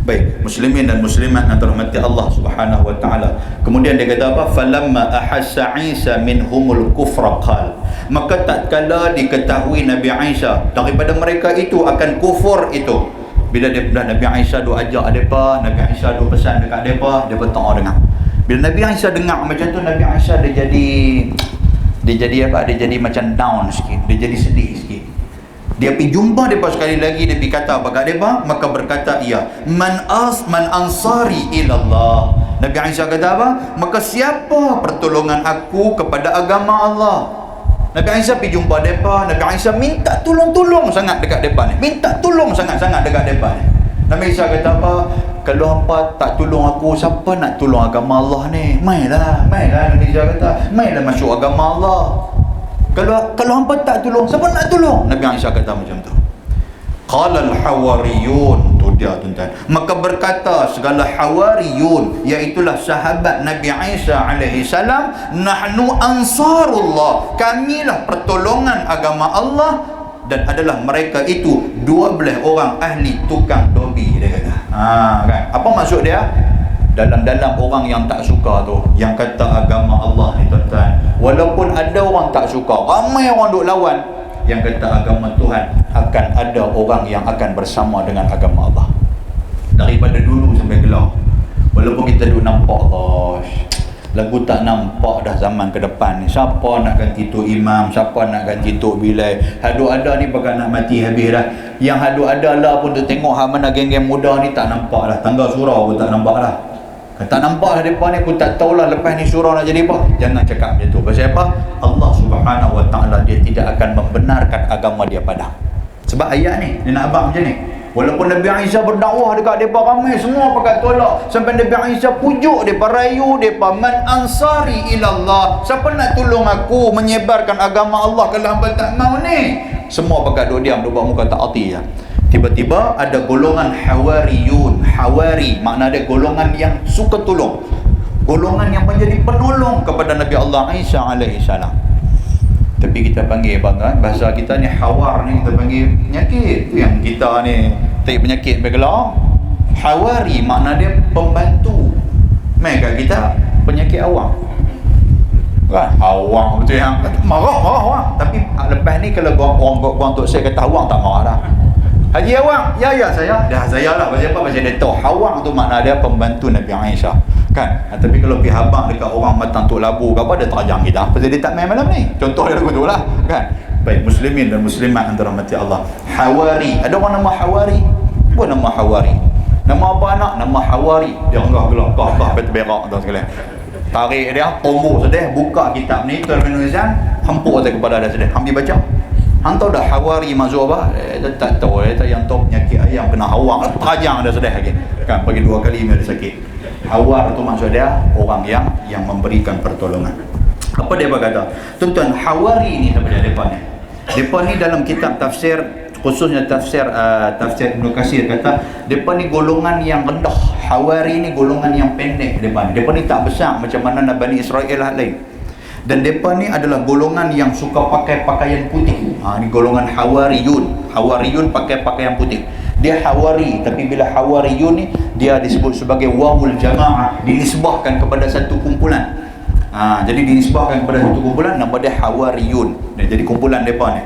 Baik, muslimin dan muslimat yang dirahmati Allah Subhanahu wa taala. Kemudian dia kata apa? Falamma ahassa Isa minhumul kufra qal. Maka tatkala diketahui Nabi Isa daripada mereka itu akan kufur itu, bila Nabi Isa duk ajak depa, Nabi Isa duk pesan dekat depa, depa tak mau dengar. Bila Nabi Isa dengar macam tu, Nabi Isa dia jadi apa? Dia jadi macam down sikit, dia jadi sedih sikit. Dia pergi jumpa mereka sekali lagi, dia pergi kata apa kat mereka, maka berkata ia, man ansari ilallah. Nabi Isa kata apa? Maka siapa pertolongan aku kepada agama Allah? Nabi Isa pergi jumpa mereka. Nabi Isa minta tolong-tolong sangat dekat mereka ni. Minta tolong sangat-sangat dekat mereka ni. Nabi Isa kata apa? Kalau hampa tak tolong aku, siapa nak tolong agama Allah ni? Mailah Nabi Isa kata. Mailah masuk agama Allah. Kalau hampa tak tolong, siapa nak tolong? Nabi Isa kata macam tu. Qala al-hawariyun, tu dia tuan-tuan. Maka berkata segala hawariyun, iaitulah sahabat Nabi Isa alaihi salam, nahnu ansarullah, kamilah pertolongan agama Allah, dan adalah mereka itu 12 orang ahli tukang dobi, dia kata. Kan? Apa maksud dia? Dalam-dalam orang yang tak suka tu, yang kata agama Allah ni tuan-tuan, walaupun ada orang tak suka, ramai orang duk lawan, yang kata agama Tuhan, akan ada orang yang akan bersama dengan agama Allah. Daripada dulu sampai gelar, walaupun kita duk nampak lagu tak nampak dah zaman ke depan ni, siapa nak ganti tu imam, siapa nak ganti tu bilai, hadu ada ni bakal nak mati habis dah. Yang hadu ada lah pun tu tengok mana geng-geng muda ni tak nampak dah, tangga surau pun tak nampak dah. Tak nampak lah mereka ni, aku tak tahulah lepas ni surau nak jadi apa. Jangan cakap macam tu. Pasal apa? Allah Subhanahu Wa Ta'ala dia tidak akan membenarkan agama dia padam. Sebab ayat ni dia nak abang macam ni. Walaupun Nabi Isa berdakwah dekat mereka ramai, semua pakat tolak. Sampai Nabi Isa pujuk mereka, rayu mereka, man ansari ilallah, siapa nak tolong aku menyebarkan agama Allah kalau hamba tak mau ni? Semua pakat duduk diam, duduk buat muka tak arti je. Tiba-tiba ada golongan hawariyun. Hawari makna dia golongan yang suka tolong, golongan yang menjadi penolong kepada Nabi Allah Isa alaihi salam. Tapi kita panggil bangga, bahasa kita ni hawar ni kita panggil penyakit. Itu yang kita ni tak penyakit bergelar. Hawari makna dia pembantu. Mereka kita penyakit awam. Kan? Awam betul yang marah awam. Tapi lepas ni kalau orang tok saya kata awam tak marah dah. Haji Awang, ya saya. Dah saya lah. Pasal apa? Pasal dia tahu Awang tu makna dia pembantu Nabi Aisyah. Kan? Tapi kalau pergi habang dekat orang matang Tok Labu ke apa, dia terajang kita. Pasal dia tak main malam ni. Contoh dia lagu tu lah. Kan? Baik, muslimin dan muslimat antara mati Allah. Hawari. Ada orang nama Hawari? Apa nama Hawari? Nama apa anak? Nama Hawari. Dia enggak berak tu sekalian. Tarik dia, tombok sedih, buka kitab ni, Tuan Indonesia, hampuk atas kepada dia sedih. Ambil baca. Hang tahu dah Hawari maksud apa? Dia tak tahu. Dia tak yang tahu penyakit ayam kena hawang, terajang dia sedih lagi. Kan, bagi 2 kali dia sakit. Hawar tu maksud dia orang yang memberikan pertolongan. Apa dia berkata? Tuan-tuan, Hawari ni daripada depan ni. Depan ni dalam kitab tafsir, khususnya tafsir Ibnu Katsir kata, depan ni golongan yang rendah. Hawari ni golongan yang pendek depan ni. Depan ni tak besar macam mana Bani Israel lain. Dan mereka ni adalah golongan yang suka pakai pakaian putih. Ni golongan Hawariyun. Hawariyun pakai pakaian putih. Dia Hawari, tapi bila Hawariyun ni dia disebut sebagai wawul jamaah, dinisbahkan kepada satu kumpulan. Jadi dinisbahkan kepada satu kumpulan, nama dia Hawariyun. Jadi kumpulan mereka ni,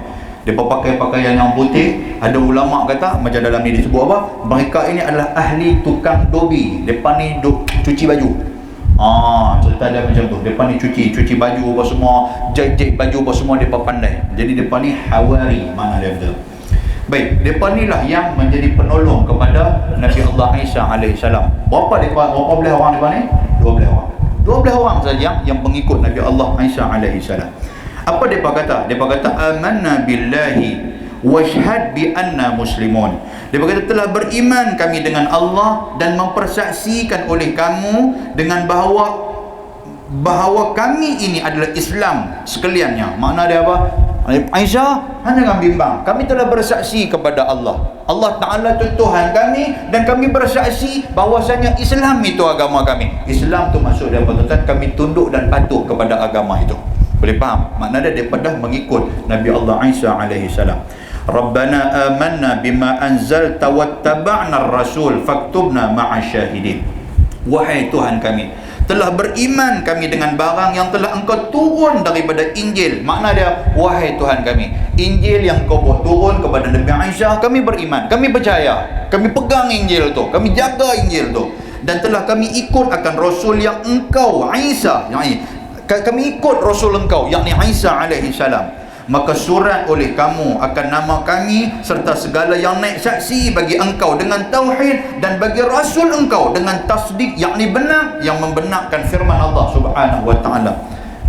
mereka pakai pakaian yang putih. Ada ulama kata macam dalam ni disebut apa? Mereka ini adalah ahli tukang dobi. Mereka ni cuci baju. Cerita dia macam tu. Mereka ni cuci baju apa semua, jahit baju apa semua, mereka pandai. Jadi mereka ni Hawari, mana dia betul. Baik, mereka ni lah yang menjadi penolong kepada Nabi Allah Isa AS. Berapa belah orang mereka ni? 12 orang. 12 orang saja yang pengikut Nabi Allah Isa AS. Apa mereka kata? Mereka kata amanna billahi washhad bi anna muslimun. Dia berkata telah beriman kami dengan Allah dan mempersaksikan oleh kamu dengan bahawa kami ini adalah Islam sekaliannya. Makna dia apa? Aisyah, hanya jangan bimbang. Kami telah bersaksi kepada Allah. Allah Ta'ala itu Tuhan kami, dan kami bersaksi bahawasanya Islam itu agama kami. Islam tu maksud dia apa? Kami tunduk dan patuh kepada agama itu. Boleh faham? Makna dia daripada mengikut Nabi Allah Isa AS. Rabbana amanna bima anzalta wattaba'na ar-rasul faktubna ma'asyahidin. Wahai Tuhan kami, telah beriman kami dengan barang yang telah engkau turun daripada Injil. Makna dia, wahai Tuhan kami, Injil yang kau buat turun kepada Nabi Isa, kami beriman, kami percaya, kami pegang Injil tu, kami jaga Injil tu, dan telah kami ikut akan Rasul yang engkau Isa, kami ikut Rasul engkau, yakni Isa alaihi salam. Maka surat oleh kamu akan nama kami serta segala yang naik saksi bagi engkau dengan tauhid, dan bagi Rasul engkau dengan tasdik, yakni benar, yang membenarkan firman Allah Subhanahu wa ta'ala.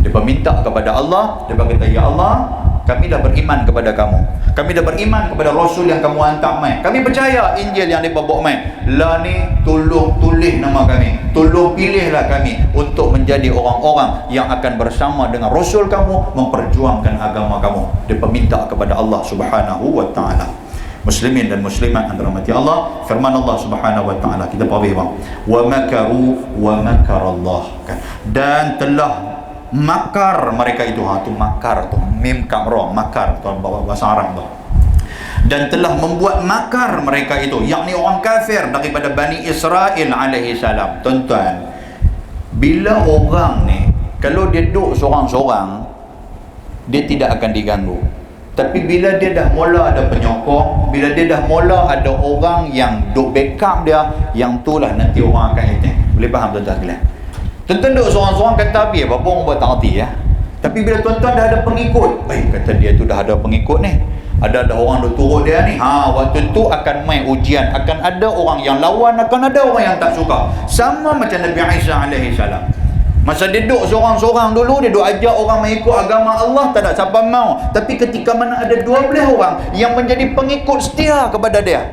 Mereka minta kepada Allah, mereka kata, ya Allah, kami dah beriman kepada kamu, kami dah beriman kepada Rasul yang kamu hantar mai, kami percaya Injil yang mereka bawa mai. Lah ni, tolong tulis nama kami, tolong pilihlah kami untuk menjadi orang-orang yang akan bersama dengan Rasul kamu memperjuangkan agama kamu. Mereka minta kepada Allah Subhanahu wa ta'ala. Muslimin dan muslimat yang dirahmati Allah, firman Allah Subhanahu wa ta'ala, kita fahami bang, wa makaru wa makarallah, kan? Dan telah makar mereka itu, tu makar tu, mim kam ra, makar tu bahasa Arab tu. Dan telah membuat makar mereka itu, yakni orang kafir daripada Bani Israel alaihi salam. Tuan-tuan, bila orang ni kalau dia duduk seorang-seorang, dia tidak akan diganggu. Tapi bila dia dah mula ada penyokong, bila dia dah mula ada orang yang duk backup dia, yang tu lah nanti orang akan attack. Boleh faham tuan-tuan sekalian? Tuan-tuan duk seorang-seorang kata habis apa orang buat tak erti ya. Tapi bila tuan-tuan dah ada pengikut, kata dia tu dah ada pengikut ni, ada orang duk turut dia ni, waktu tu akan main ujian, akan ada orang yang lawan, akan ada orang yang tak suka. Sama macam Nabi Isa alaihi salam. Masa dia duduk seorang-seorang dulu, dia duduk ajak orang mengikut agama Allah, tak ada siapa mau. Tapi ketika mana ada 12 orang yang menjadi pengikut setia kepada dia,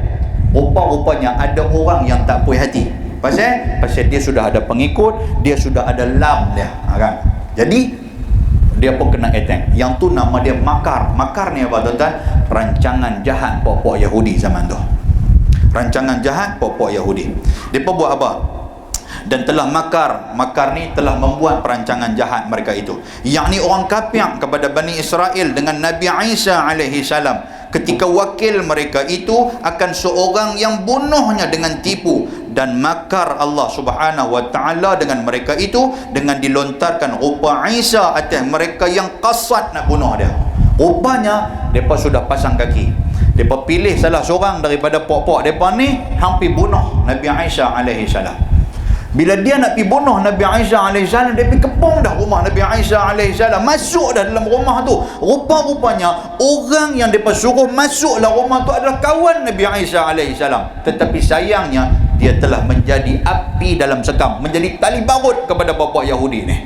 rupa-rupanya ada orang yang tak puas hati. Pasal dia sudah ada pengikut, dia sudah ada lam dia, kan? Jadi dia pun kena attack. Yang tu nama dia makar. Makar ni apa tuan-tuan? Rancangan jahat pokok Yahudi zaman tu. Rancangan jahat pokok Yahudi. Dia pun buat apa? Dan telah makar ni telah membuat perancangan jahat mereka itu, yakni orang kafir kepada Bani Israel dengan Nabi Isa alaihi salam, ketika wakil mereka itu akan seorang yang bunuhnya dengan tipu. Dan makar Allah Subhanahu wa ta'ala dengan mereka itu dengan dilontarkan rupa Isa atas mereka yang kasat nak bunuh dia. Rupanya mereka sudah pasang kaki, mereka pilih salah seorang daripada pok-pok mereka ni, hampir bunuh Nabi Isa alaihi salam. Bila dia nak pergi bunuh Nabi Isa AS, dia pergi kepung dah rumah Nabi Isa AS, masuk dah dalam rumah tu. Rupa-rupanya orang yang mereka suruh masuk dalam rumah tu adalah kawan Nabi Isa AS. Tetapi sayangnya dia telah menjadi api dalam sekam, menjadi tali barut kepada bapa Yahudi ni.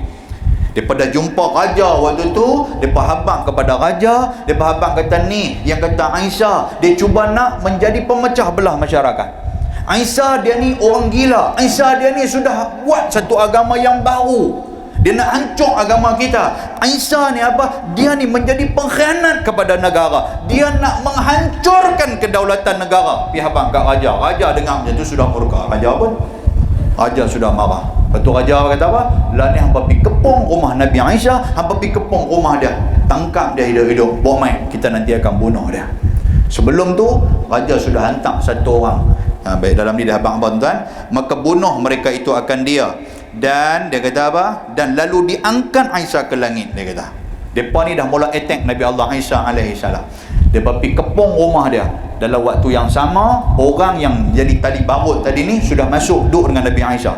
Mereka dah jumpa raja waktu tu, mereka habaq kepada raja, mereka habaq kata ni yang kata Isa, dia cuba nak menjadi pemecah belah masyarakat. Isa dia ni orang gila. Isa dia ni sudah buat satu agama yang baru. Dia nak hancur agama kita. Isa ni apa? Dia ni menjadi pengkhianat kepada negara. Dia nak menghancurkan kedaulatan negara. Pergi habaq kat raja. Raja dengar macam tu sudah murka. Raja pun, raja sudah marah. Lepas tu raja kata apa? Lah ni hampa pergi kepung rumah Nabi Isa, hampa pergi kepung rumah dia, tangkap dia hidup-hidup, bawa mai, kita nanti akan bunuh dia. Sebelum tu raja sudah hantar satu orang, baik dalam ni dah abang tuan, maka bunuh mereka itu akan dia. Dan dia kata apa? Dan lalu diangkat Isa ke langit. Dia kata depa ni dah mula attack Nabi Allah Isa alaihi salam. Depa pergi kepung rumah dia. Dalam waktu yang sama, orang yang jadi tali barut tadi ni sudah masuk duduk dengan Nabi Isa.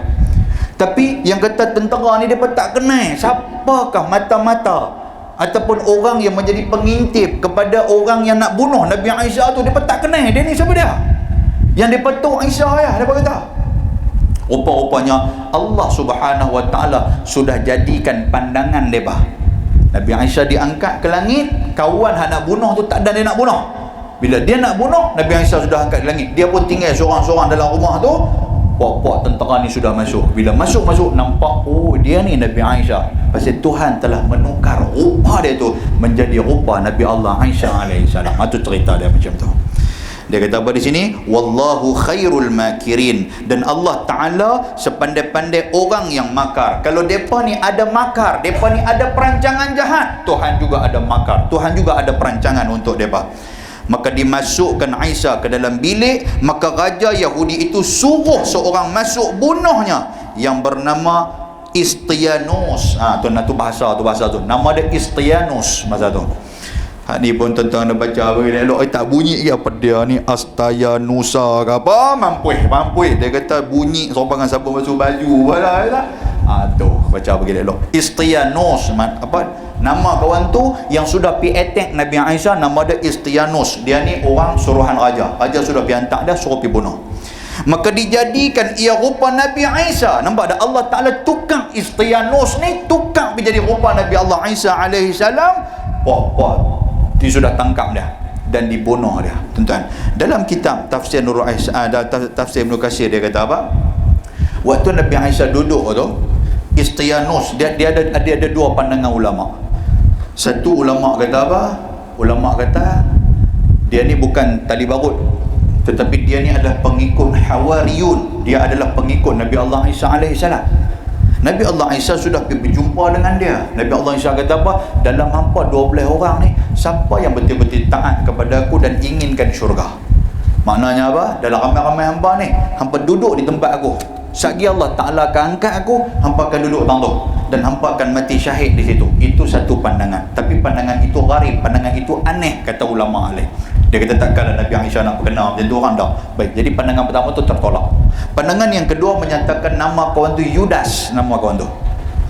Tapi yang kata tentera ni depa tak kenal siapakah mata-mata ataupun orang yang menjadi pengintip kepada orang yang nak bunuh Nabi Isa tu. Depa tak kenal dia ni siapa dia. Yang depa tahu Isa ya, depa kata. Rupa-rupanya Allah Subhanahu wa ta'ala sudah jadikan pandangan depa. Nabi Isa diangkat ke langit, kawan hak nak bunuh tu tak ada dia nak bunuh. Bila dia nak bunuh, Nabi Isa sudah angkat ke langit. Dia pun tinggal seorang-seorang dalam rumah tu. Puak-puak tentera ni sudah masuk. Bila masuk nampak, oh dia ni Nabi Isa. Pasal Tuhan telah menukar rupa dia tu menjadi rupa Nabi Allah Isa alaihi salam. Itu cerita dia macam tu. Dia kata apa di sini? Wallahu khairul makirin. Dan Allah Ta'ala sepandai-pandai orang yang makar. Kalau mereka ni ada makar, mereka ni ada perancangan jahat, Tuhan juga ada makar, Tuhan juga ada perancangan untuk mereka. Maka dimasukkan Isa ke dalam bilik. Maka raja Yahudi itu suruh seorang masuk bunuhnya, yang bernama Istianus. Tu bahasa tu. Nama dia Istianus masa tu. Ni pun tuan-tuan dah baca apa elok tak bunyi ke apa dia ni Astayanusa ke apa, mampu dia kata bunyi sopangan siapa basuh baju lah. Tu baca apa elok Istianus apa nama kawan tu yang sudah pi attack Nabi Isa, nama dia Istianus. Dia ni orang suruhan raja sudah pi hantar dia suruh pi bunuh. Maka dijadikan ia rupa Nabi Isa. Nampak tak? Allah Ta'ala tukang Istianus ni, tukang menjadi rupa Nabi Allah Isa alaihi salam. Dia sudah tangkap dia dan dibunuh dia. Tuan-tuan, dalam kitab tafsir Nurul Aisyah, tafsir Ibn Katsir, dia kata apa? Waktu Nabi Isa duduk tu, Istianus, dia ada dua pandangan ulama. Satu ulama kata apa? Ulama kata dia ni bukan tali barut, tetapi dia ni adalah pengikut Hawariyun. Dia adalah pengikut Nabi Allah Isa alaihi salam. Nabi Allah Isa sudah pergi berjumpa dengan dia. Nabi Allah Isa kata apa? Dalam hampa 12 orang ni, siapa yang betul-betul taat kepada aku dan inginkan syurga? Maknanya apa? Dalam ramai-ramai hampa ni, hampa duduk di tempat aku, sagi Allah Ta'ala akan angkat aku, hampa akan duduk tang tu, dan hampa akan mati syahid di situ. Itu satu pandangan. Tapi pandangan itu gharib, pandangan itu aneh, kata ulama alaih. Dia kata takkanlah Nabi Isa nak berkenal macam tu orang dah. Baik, jadi pandangan pertama tu tertolak. Pandangan yang kedua menyatakan nama kawan tu Yudas. Nama kawan tu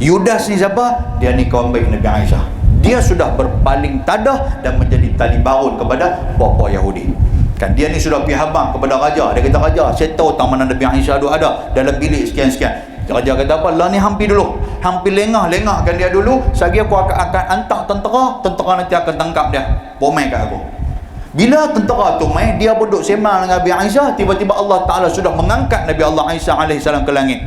Yudas ni siapa? Dia ni kawan baik Nabi Isa. Dia sudah berpaling tadah dan menjadi tali barut kepada puak-puak Yahudi. Kan dia ni sudah pergi habang kepada raja. Dia kata, raja, saya tahu tak mana Nabi Isa ada dalam bilik sekian-sekian. Raja kata apa? Lah ni hampir dulu, hampir lengah-lengahkan dia dulu. Sagi aku akan hantar tentera nanti akan tangkap dia, bomai kat aku. Bila tentera tu mai, dia duduk sembang dengan Nabi Isa, tiba-tiba Allah Ta'ala sudah mengangkat Nabi Allah Isa alaihi salam ke langit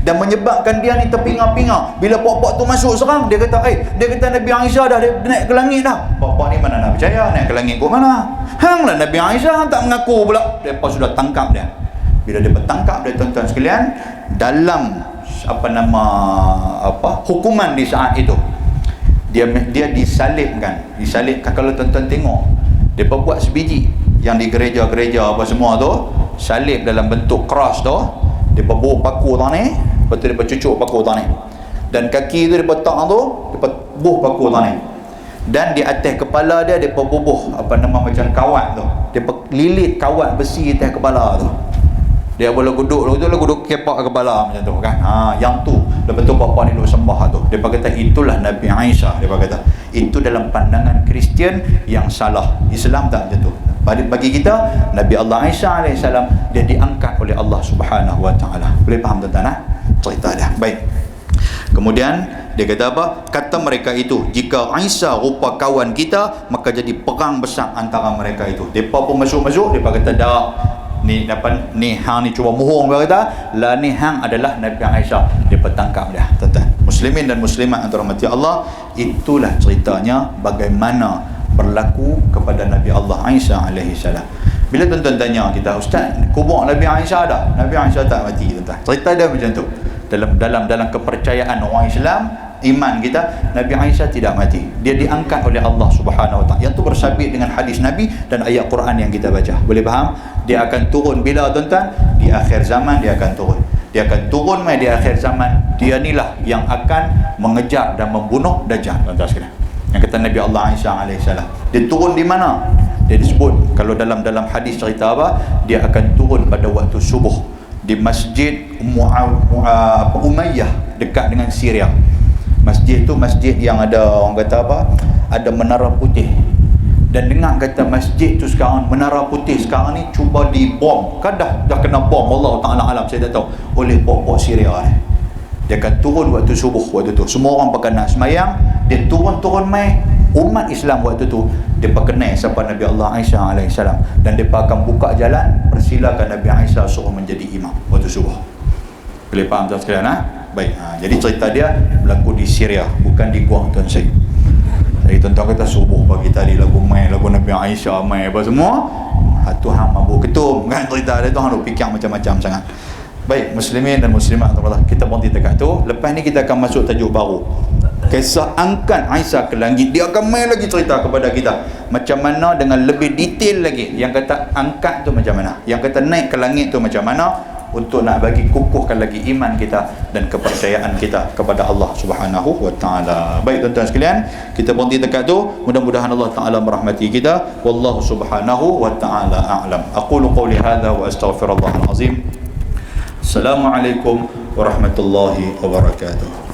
dan menyebabkan dia ni terpinga-pinga. Bila puak-puak tu masuk serang, dia kata Nabi Isa dah dia naik ke langit dah. Puak-puak ni mana nak percaya, naik ke langit ke mana? Hang lah Nabi Isa, hang tak mengaku pula. Mereka sudah tangkap dia. Bila dia bertangkap dia, tuan-tuan sekalian, dalam hukuman di saat itu, dia disalibkan. Kalau tuan-tuan tengok, dia buat sebiji yang di gereja-gereja apa semua tu, salib dalam bentuk keras tu, dia bubuh paku tang ni, lepas tu dia cucuk paku tang ni, dan kaki tu dia letak tu, dia bubuh paku tang ni, dan di atas kepala dia bubuh macam kawat tu, dia lilit kawat besi atas kepala tu. Dia boleh guduk kepak kepala macam tu kan. Yang tu lepas tu bapa ni duk sembah tu. Dia kata itulah Nabi Isa. Dia kata itu dalam pandangan Kristian yang salah. Islam tak macam tu. Bagi kita, Nabi Allah Isa AS dia diangkat oleh Allah Subhanahu Wa Taala. Boleh faham tuan-tuan cerita dia? Baik. Kemudian dia kata apa? Kata mereka itu, jika Isa rupa kawan kita, maka jadi perang besar antara mereka itu. Depa pun masuk-masuk, depa kata dak. Ni hang ni cuba mohong, dia kata lah ni hang adalah Nabi Isa. Dia bertangkap dia. Tuan-tuan muslimin dan muslimat antara mati Allah, itulah ceritanya bagaimana berlaku kepada Nabi Allah Isa alaihi salam. Bila tuan-tuan tanya kita, ustaz, kubur Nabi Isa dah? Nabi Isa tak mati, tuan-tuan. Cerita dia macam tu. Dalam kepercayaan orang Islam, iman kita, Nabi Isa tidak mati. Dia diangkat oleh Allah Subhanahu Wa Taala. Yang tu bersabit dengan hadis Nabi dan ayat Quran yang kita baca. Boleh faham? Dia akan turun bila, tuan-tuan? Di akhir zaman dia akan turun. Dia akan turun di akhir zaman. Dia inilah yang akan mengejar dan membunuh Dajjal, tuan-tuan sekalian. Yang kata Nabi Allah Isa alaihissalam. Dia turun di mana? Dia disebut kalau dalam hadis cerita apa? Dia akan turun pada waktu subuh di Masjid Umayyah dekat dengan Syria. Masjid tu masjid yang ada, orang kata apa, ada menara putih. Dan dengar kata masjid tu sekarang, menara putih sekarang ni cuba dibom. Kan dah kena bom, Allah Ta'ala alam, saya tak tahu, oleh pokok Syria ni. Dia akan turun waktu subuh waktu tu. Semua orang pakai nak semayang, dia turun mai. Umat Islam waktu tu dia kenal siapa Nabi Allah Isa alaihissalam, dan dia akan buka jalan, persilakan Nabi Isa suruh menjadi imam waktu subuh. Boleh faham tuan sekalian? Baik. Jadi cerita dia berlaku di Syria, bukan di Guam, tuan Syed. Jadi tuan-tuan kata subuh pagi tadi lagu Nabi Isa apa semua, Tuhan mabuk ketum kan, cerita dia tu hang fikir macam-macam sangat. Baik, muslimin dan muslimat, kita berhenti dekat tu. Lepas ni kita akan masuk tajuk baru, kisah angkat Isa ke langit. Dia akan main lagi cerita kepada kita macam mana dengan lebih detail lagi. Yang kata angkat tu macam mana, yang kata naik ke langit tu macam mana, untuk nak bagi kukuhkan lagi iman kita dan kepercayaan kita kepada Allah Subhanahu Wa Taala. Baik tuan-tuan sekalian, kita berhenti dekat tu. Mudah-mudahan Allah Taala merahmati kita. Wallahu Subhanahu Wa Taala a'lam. Aqulu qawli hadza wa astaghfirullahal azim. Assalamualaikum warahmatullahi wabarakatuh.